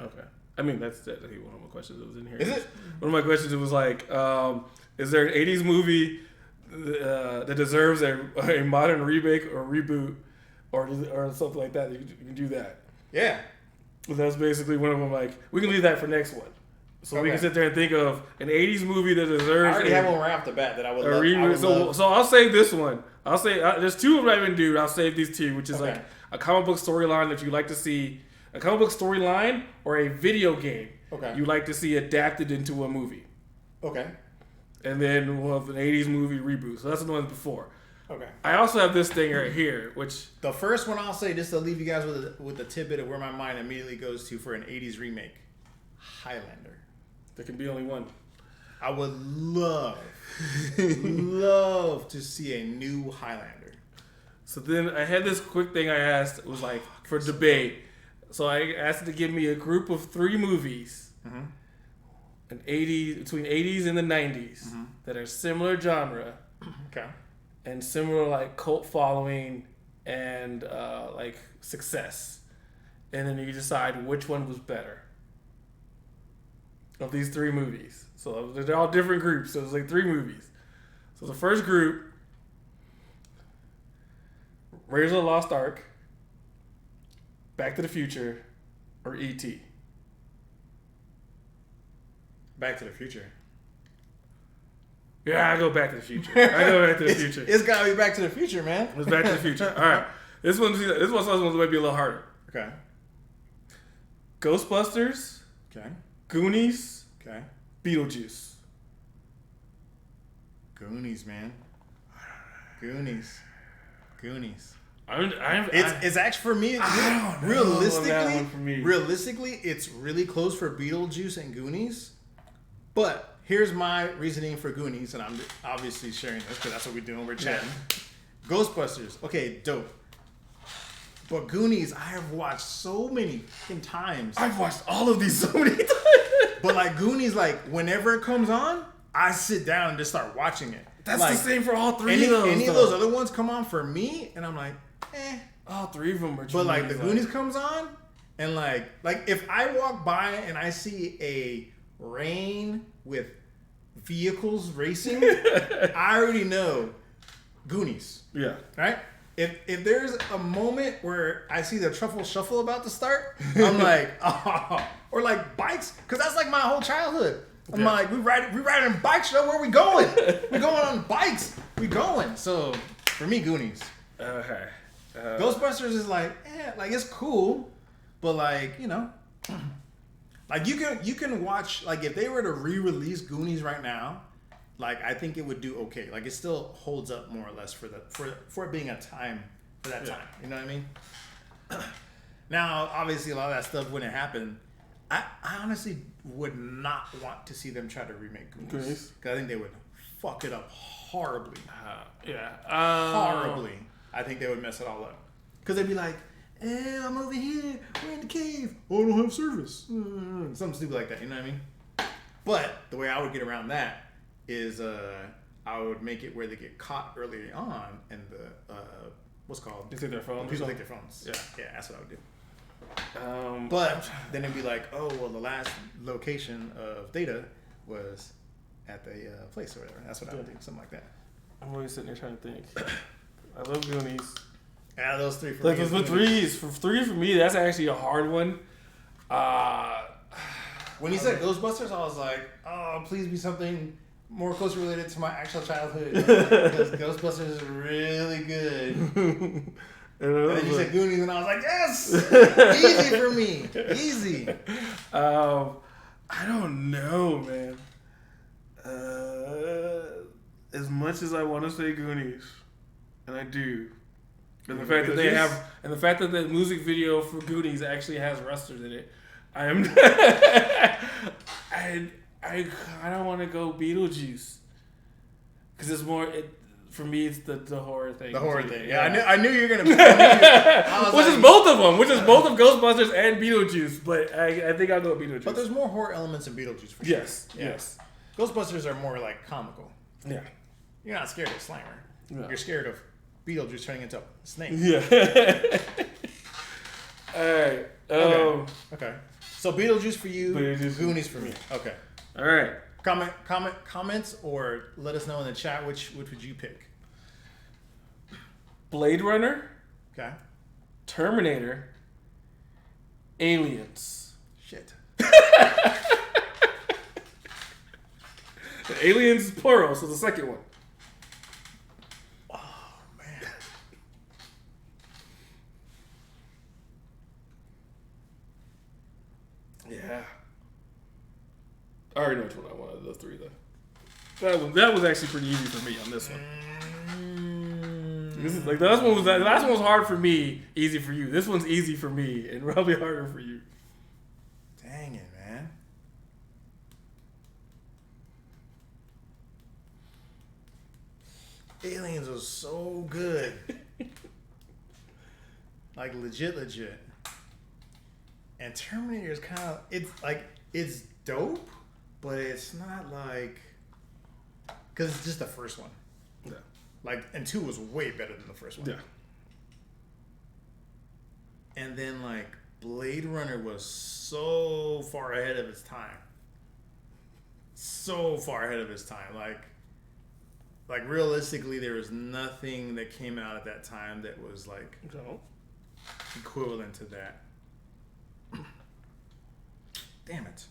Okay. I mean, that's definitely one of my questions that was in here. Is it? One of my questions was like, is there an 80s movie that deserves a modern remake or reboot or something like that? You can do that. Yeah. But that's basically one of them. Like, we can leave that for next one. So we Okay. can sit there and think of an 80s movie that deserves I already have one right off the bat that I would a love. reboot. So I'll save this one. I'll say there's two of them I even do. I'll save these two, which is Okay. like a comic book storyline that you like to see, a comic book storyline or a video game you like to see adapted into a movie. Okay. And then we'll have an 80s movie reboot. So that's the one before. Okay. I also have this thing right here, which The first one I'll say, just to leave you guys with a tidbit of where my mind immediately goes to for an 80s remake. Highlander. there can be only one. I would love to see a new Highlander. So then I had this quick thing I asked. It was like for debate. So I asked it to give me a group of 3 movies, an 80s between 80s and the 90s that are similar genre Okay. and similar like cult following and like success, and then you decide which one was better of these 3 movies. So they're all different groups. So it's like 3 movies. So the first group, Raiders of the Lost Ark, Back to the Future, or E.T. Back to the Future. Yeah, I go Back to the Future. I go Back to the Future. It's gotta be Back to the Future, man. It's Back to the Future. All right. This one's might be a little harder. Okay. Ghostbusters, Okay. Goonies, Okay. Beetlejuice. Goonies, man. Goonies. It's actually for me. I don't know Realistically, on that one for me. realistically, it's really close for Beetlejuice and Goonies. But here's my reasoning for Goonies, and I'm obviously sharing this because that's what we're doing. We're chatting. Ghostbusters, okay, dope. But Goonies, I have watched so many fucking times. I've watched all of these so many times. But like Goonies, like whenever it comes on, I sit down and just start watching it. That's like, the same for all 3 any, of those. Any of though. those other ones come on for me, and I'm like, eh. All 3 of them are. But like the Goonies comes on, and like if I walk by and I see a rain with vehicles racing, I already know Goonies. Yeah. Right? If there's a moment where I see the truffle shuffle about to start, I'm like, oh. Or like bikes, because that's like my whole childhood. I'm like, we riding bikes, yo, where we going? We going on bikes. We going. So for me, Goonies. Okay. Ghostbusters is like, like it's cool, but like, you know, like you can watch, like if they were to re-release Goonies right now, like I think it would do okay. Like it still holds up more or less for it being a time for that time. You know what I mean? Now, obviously, a lot of that stuff wouldn't happen. I honestly would not want to see them try to remake Goonies because I think they would fuck it up horribly. Horribly. I think they would mess it all up because they'd be like, I'm over here. We're in the cave. Oh, I don't have service. Something stupid like that. You know what I mean? But the way I would get around that is I would make it where they get caught early on and the what's called? They take their phones. People take their phones. Yeah, that's what I would do. But then it'd be like, oh well, the last location of Data was at the place or whatever. That's what I would do. Something like that. I'm always sitting there trying to think. I love Goonies. Out of those three for Like me. for three for me, that's actually a hard one. When he said Ghostbusters, I was like, oh, please be something more closely related to my actual childhood. Because Ghostbusters is really good. And then you said Goonies, and I was like, yes! Easy for me. Easy. I don't know, man. As much as I want to say Goonies, and I do, and the fact that they have, and the fact that the music video for Goonies actually has wrestlers in it, I am, I kind of want to go Beetlejuice, because it's more. For me, it's the horror thing. The horror too. thing. Yeah, I knew you were gonna. Which is both of them. Which is both of Ghostbusters and Beetlejuice. But I think I'll go Beetlejuice. But there's more horror elements in Beetlejuice for sure. Yes. Yeah. Yes. Ghostbusters are more like comical. Yeah. You're not scared of Slimer. No. You're scared of Beetlejuice turning into a snake. Yeah. All right. Okay. So Beetlejuice for you. Goonies for me. Okay. All right. Comments, or let us know in the chat which would you pick. Blade Runner, Okay. Terminator, Aliens. Shit. Aliens plural, so the second one. Oh man. Yeah. I already know which one I wanted of those three though. That was actually pretty easy for me on this one. This is like the last one was hard for me, easy for you. This one's easy for me and probably harder for you. Dang it, man. Aliens was so good. Like legit. And Terminator is kind of it's dope, but it's not like, because it's just the first one. Yeah. Like, and 2 was way better than the first one. Yeah. And then like Blade Runner was so far ahead of its time. So far ahead of its time. Like realistically, there was nothing that came out at that time that was like equivalent to that. Damn it.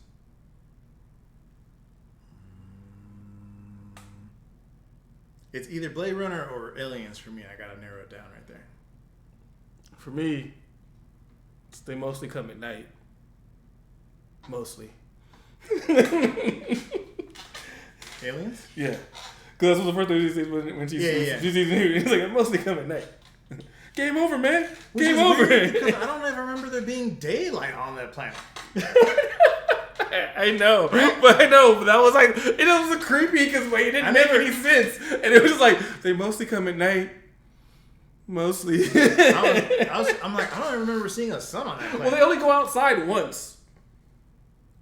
It's either Blade Runner or Aliens for me. I gotta narrow it down right there. For me, they mostly come at night. Mostly. Aliens? Yeah. Because that's what the first thing she said when she sees it. It's like, I mostly come at night. Game over, man. Game over. Because I don't ever remember there being daylight on that planet. I know, but that was like, it was creepy because it didn't make any sense, and it was just like they mostly come at night, mostly. I'm like, I don't remember seeing a sun on that planet. Well, they only go outside once.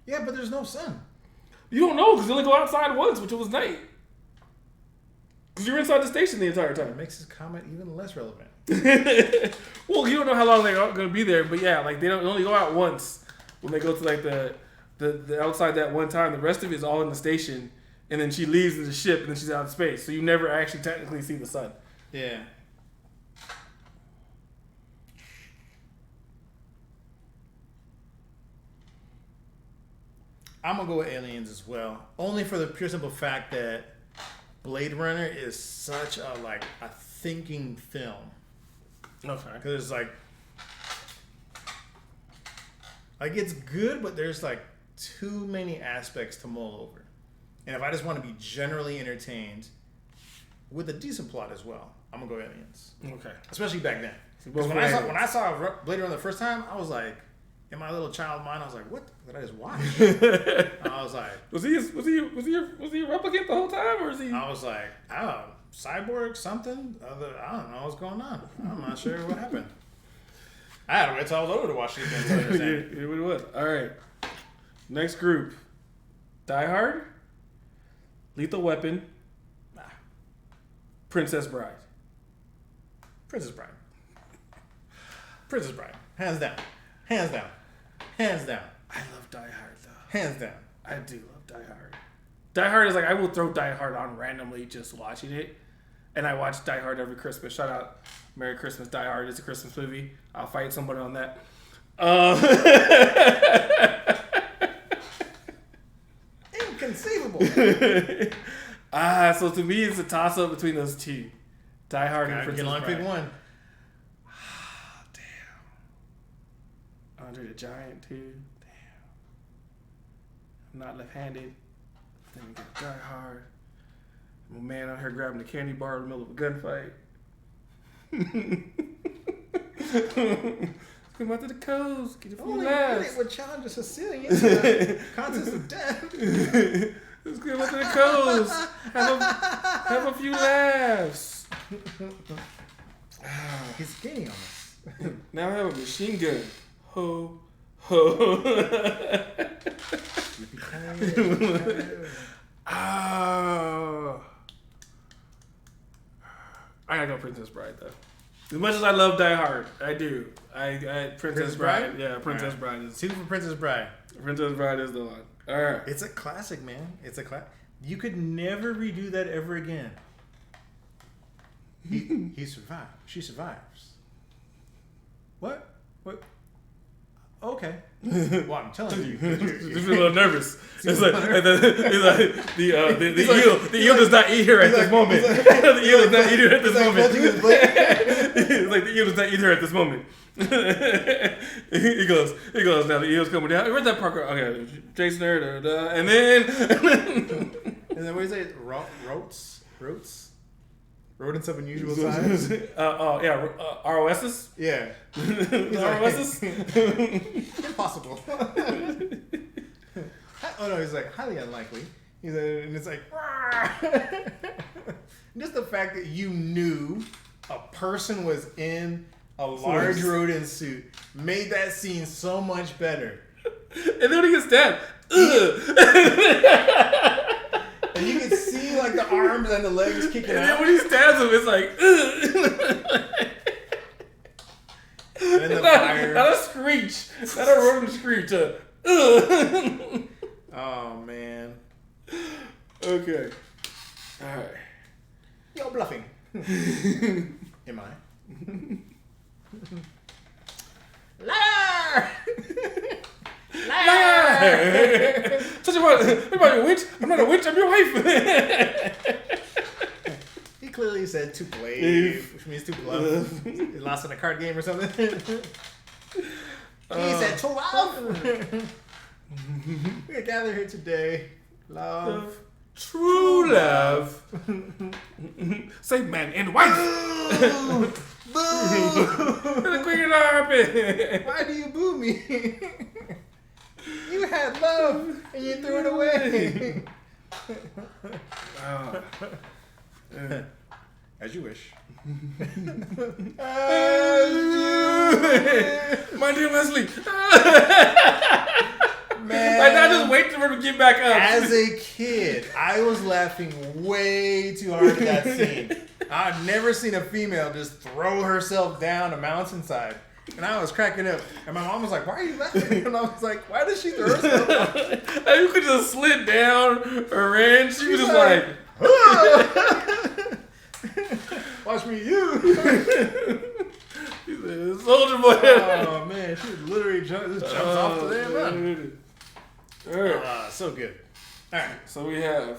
Yeah, but there's no sun. You don't know because they only go outside once, which was night. Because you're inside the station the entire time. It makes this comment even less relevant. Well, you don't know how long they're going to be there, but yeah, like they only go out once when they go to like the outside that one time. The rest of it is all in the station, and then she leaves the ship, and then she's out in space. So you never actually technically see the sun. Yeah. I'm gonna go with Aliens as well, only for the pure simple fact that Blade Runner is such a thinking film. Okay. Because like it's good, but there's too many aspects to mull over. And if I just want to be generally entertained with a decent plot as well, I'm gonna go Aliens. Okay. Especially back then. Because when I saw Blade Runner the first time, I was like, in my little child mind, I was like, what did I just watch? I was like, was he a replicant the whole time, or is he? I was like, oh, cyborg something? I don't know what's going on. I'm not sure what happened. I had to wait till I was older to watch it again. It was. All right. Next group: Die Hard, Lethal Weapon, Princess Bride. Princess Bride. Princess Bride. Hands down. Hands down. Hands down. I love Die Hard though. Hands down. I do love Die Hard. Die Hard is I will throw Die Hard on randomly just watching it. And I watch Die Hard every Christmas. Shout out Merry Christmas, Die Hard is a Christmas movie. I'll fight somebody on that. Inconceivable. So to me, it's a toss-up between those two. Die Hard and Princess Bride. Pick one. Damn. Andre the Giant, too. Damn. I'm not left-handed. Then we got Die Hard. My man out here grabbing the candy bar in the middle of a gunfight. Come out to the coast. Get a few laughs. It would challenge a Sicilian contest of death. Let's go out to the coast. Have a few laughs. He's gaining on us. Now I have a machine gun. Ho, ho. I gotta go Princess Bride though. As much as I love Die Hard, I do. Princess Bride? Yeah, Princess Bride is. 2 for Princess Bride. Princess Bride is the one. All right. It's a classic, man. It's a classic. You could never redo that ever again. He survived. She survives. What? Okay. Well, I'm telling you. You feel a little nervous. It's like the eel does not eat her at this moment. The eel does not eat her at this moment. It's like the eel does not eat her at this moment. He goes. Now the eel's coming down. Where's that Parker? Okay, Jason there, and then what is it? Rotes. Rodents of unusual size. ROSs. Yeah. ROSs. Impossible. Oh no, he's like highly unlikely. He's like, and it's like just the fact that you knew a person was in a large rodent suit made that scene so much better. And then when he gets stabbed, and you can see like the arms and the legs kicking out. And then when he stabs him, it's like, and the fire. Not a screech. Not a rodent screech. Oh, man. Okay. All right. You're bluffing. Am I? Liar! Liar! Such a witch. I'm not a witch. I'm your wife. He clearly said to play, which means to bluff. He lost in a card game or something. He said to love. We're gathered here today. Love. True love. Say man and wife. Boo! The Queen Army. Why do you boo me? You had love and you threw it away. As you wish. My dear Leslie. Man, like, I just wait for her to get back up. As a kid, I was laughing way too hard at that scene. I've never seen a female just throw herself down a mountainside. And I was cracking up. And my mom was like, why are you laughing? And I was like, why does she throw herself down? You could just slid down or ran. She was just like watch me, you. Soldier boy. Oh, man. She literally jumps off the damn run. So good. All right. So we have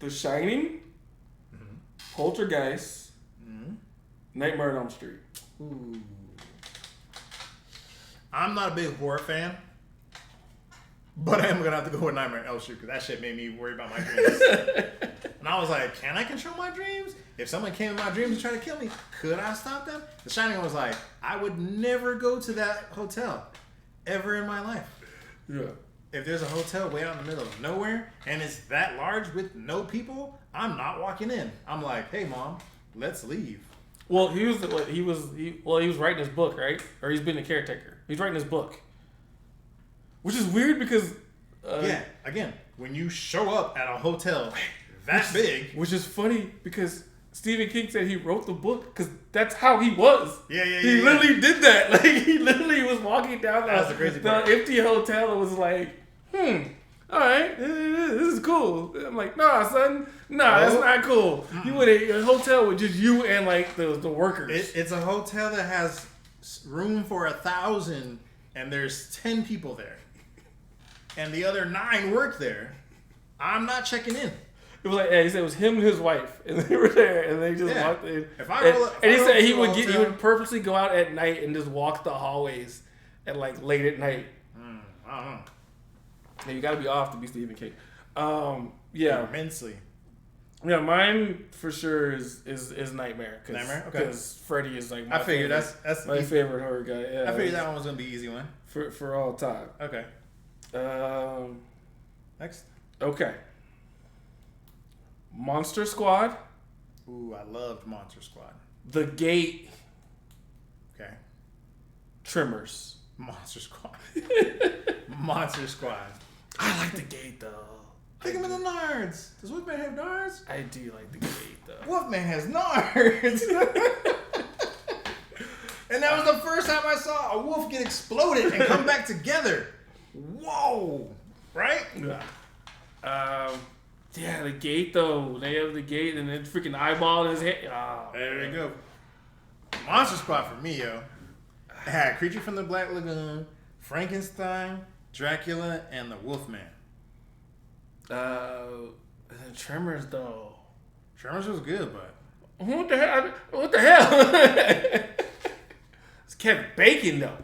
The Shining, Poltergeist, Nightmare on Elm Street. Ooh. I'm not a big horror fan, but I am going to have to go with Nightmare on Elm Street because that shit made me worry about my dreams. And I was like, can I control my dreams? If someone came in my dreams and tried to kill me, could I stop them? The Shining was like, I would never go to that hotel ever in my life. Yeah. If there's a hotel way out in the middle of nowhere and it's that large with no people, I'm not walking in. I'm like, hey, Mom, let's leave. Well, he was writing his book, right? Or he's been a caretaker. He's writing his book, which is weird because again, when you show up at a hotel that big, which is funny because Stephen King said he wrote the book because that's how he was. He literally did that. Like he literally was walking down the empty hotel and was like, all right, this is cool. I'm like, nah, son, nah, that's not cool. You went in a hotel with just you and like the workers. It's a hotel that has room for 1,000, and there's 10 people there, and the other 9 work there. I'm not checking in. It was like, yeah, he said it was him and his wife, and they were there, and they just walked in. And he said he would purposely go out at night and just walk the hallways at like late at night. I don't know. Yeah, you got to be off to be Stephen King. Yeah, immensely. Yeah, mine for sure is Nightmare. Nightmare, okay. Because Freddy is like I figured that's my favorite horror guy. Yeah, I figured that one was gonna be an easy one for all time. Okay. Next. Okay. Monster Squad. Ooh, I loved Monster Squad. The Gate. Okay. Tremors. Monster Squad. Monster Squad. I like The Gate though. Take him in the nards. Does Wolfman have nards? I do like The Gate though. Wolfman has nards. And that was the first time I saw a wolf get exploded and come back together. Whoa. Right? Yeah. Yeah, The Gate though. They have The Gate and then freaking eyeball in his head. Oh, there you go. Monster Squad for me, yo. It had Creature from the Black Lagoon, Frankenstein, Dracula, and the Wolfman. Tremors though. Tremors was good, but what the hell? What the hell? It's Kevin Bacon though.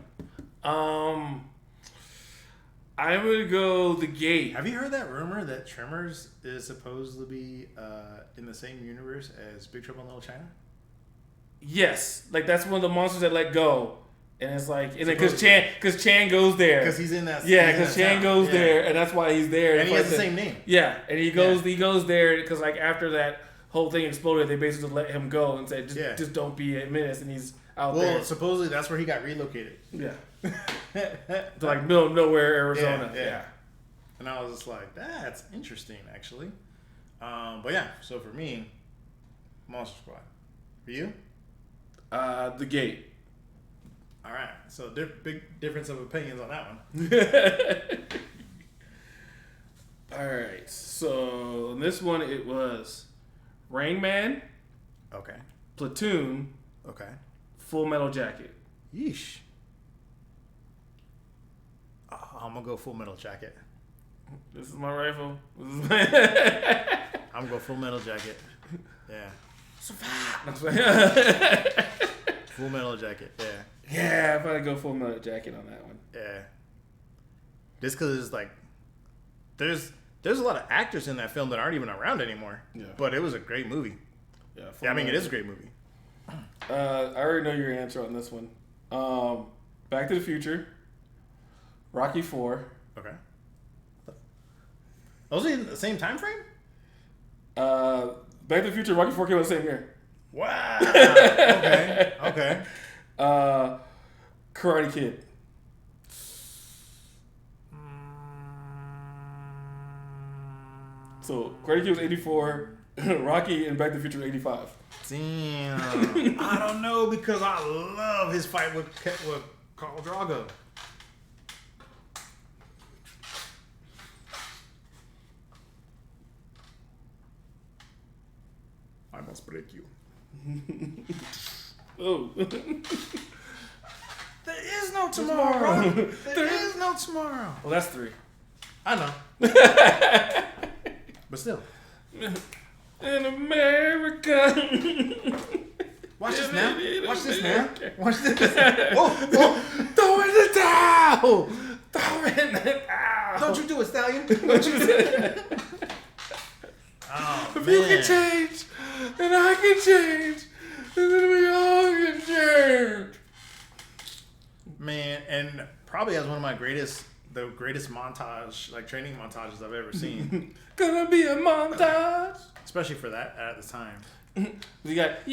I'm gonna go The Gate. Have you heard that rumor that Tremors is supposed to be in the same universe as Big Trouble in Little China? Yes, like that's one of the monsters that let go, and it's like, and because Chan goes there, because he's in that. Yeah, because Chan goes there, and that's why he's there. And he has the same name. Yeah, and he goes there because like after that whole thing exploded, they basically let him go and said just don't be a menace, and he's out there. Well, supposedly that's where he got relocated. Yeah. To like middle of nowhere, Arizona. Yeah. And I was just like, that's interesting, actually. But yeah, so for me, Monster Squad. For you? The Gate. All right. So big difference of opinions on that one. All right. So on this one, it was Rain Man. Okay. Platoon. Okay. Full Metal Jacket. Yeesh. I'm gonna go Full Metal Jacket. This is my rifle. I'm gonna go Full Metal Jacket. Yeah. Full Metal Jacket. Yeah. Yeah, I'd probably go Full Metal Jacket on that one. Yeah. Just because it's like, there's a lot of actors in that film that aren't even around anymore. Yeah. But it was a great movie. Yeah. I mean, it is a great movie. I already know your answer on this one. Back to the Future. Rocky IV. Okay. Those are in the same time frame? Back to the Future, Rocky IV came out the same year. Wow. Okay. Karate Kid. So Karate Kid was 84, Rocky and Back to the Future was 85. Damn. I don't know because I love his fight with Khal Drogo. I must break you. Oh. There is no tomorrow. There is no tomorrow. Well, that's 3. I know. But still. In America. Watch this now. Watch this now. Watch this. Whoa. Throw in the towel. Throw in the towel. Don't you do it, Stallion. Don't you do it. Oh, if you can change, and I can change, and then we all can change. Man, and probably as one of the greatest montage, like training montages I've ever seen. Gonna be a montage. Especially for that at the time. You got,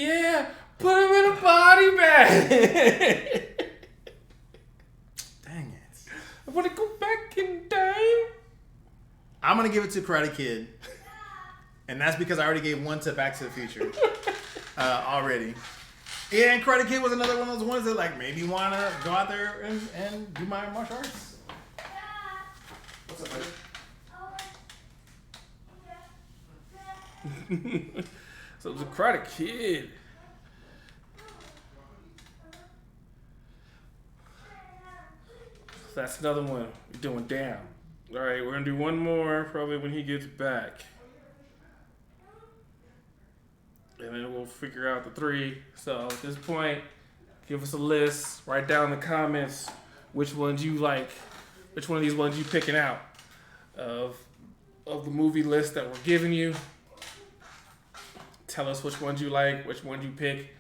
put him in a body bag. Dang it. I want to go back in time. I'm going to give it to Karate Kid. And that's because I already gave one to Back to the Future already. Yeah, and Karate Kid was another one of those ones that like made me want to go out there and do my martial arts. What's up, buddy? So the Karate Kid. So that's another one we're doing down. All right, we're gonna do one more probably when he gets back, and then we'll figure out the 3. So at this point, give us a list. Write down in the comments which ones you like, which one of these ones you picking out of the movie list that we're giving you. Tell us which ones you like, which ones you pick.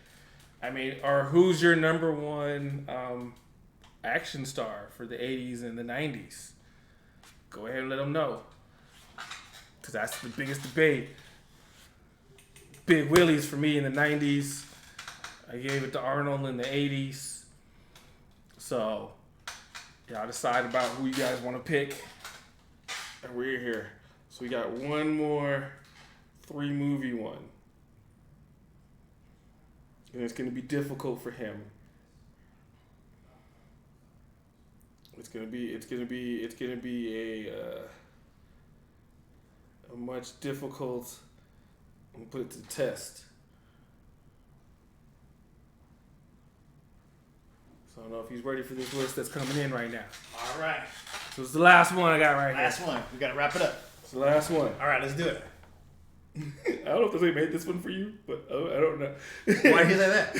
I mean, or who's your number one action star for the 80s and the 90s? Go ahead and let them know. Because that's the biggest debate. Big Willies for me in the 90s. I gave it to Arnold in the 80s. So, y'all decide about who you guys want to pick. And we're here. So we got one more 3-movie one. And it's going to be difficult for him. It's gonna be a much difficult. I'm gonna put it to the test. So I don't know if he's ready for this list that's coming in right now. All right. So it's the last one I got right here. Last one. We gotta wrap it up. It's the last one. All right, let's do it. I don't know if they made this one for you, but I don't know. Why do you say that?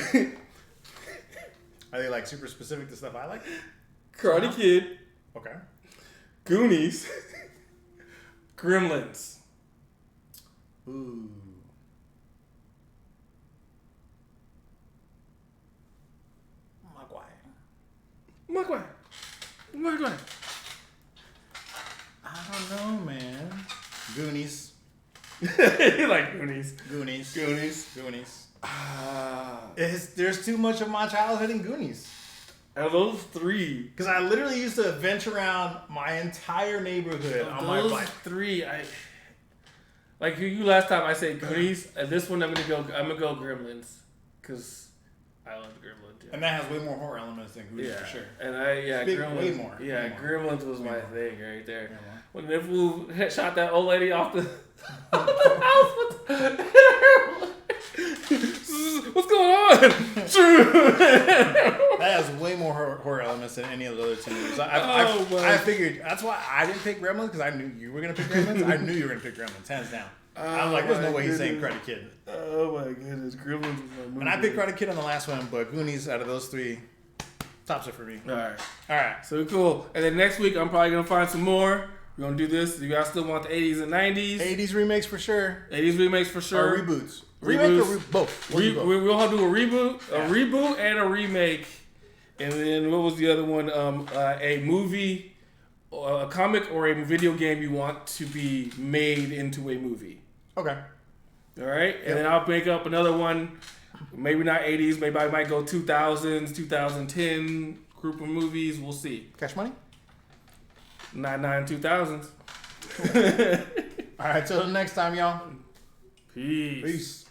Are they like super specific to stuff I like? Karate Kid. Okay. Goonies. Gremlins. Ooh. Maguire. I don't know, man. Goonies. You like Goonies. Goonies. There's too much of my childhood in Goonies. Out of those 3. Because I literally used to venture around my entire neighborhood on my bike. Those 3, like you last time I said Goonies, and this one I'm gonna go Gremlins, because I love Gremlins. Yeah. And that has way more horror elements than Goonies for sure. And Gremlins. Way more. Gremlins was my more. thing right there. When the fool shot that old lady off the house with what's going on? That has way more horror elements than any of the other 2 movies. I figured that's why I didn't pick Gremlins, because I knew you were gonna pick Gremlins. I knew you were gonna pick Gremlins, hands down. I was like, there's no way he's saying Karate Kid. Oh my goodness, Gremlins was my movie. And I picked Karate Kid on the last one, but Goonies out of those 3 tops it for me. All right. So cool. And then next week I'm probably gonna find some more. We're gonna do this. You guys still want the 80s and 90s? 80s remakes for sure. 80s remakes for sure. Or reboots. Remake or both? We'll have to do a reboot and a remake. And then what was the other one? A movie, a comic, or a video game you want to be made into a movie. Okay. All right. And then I'll make up another one. Maybe not 80s. Maybe I might go 2000s, 2010 group of movies. We'll see. Cash Money? 2000s. All right. Till the next time, y'all. Peace. Peace.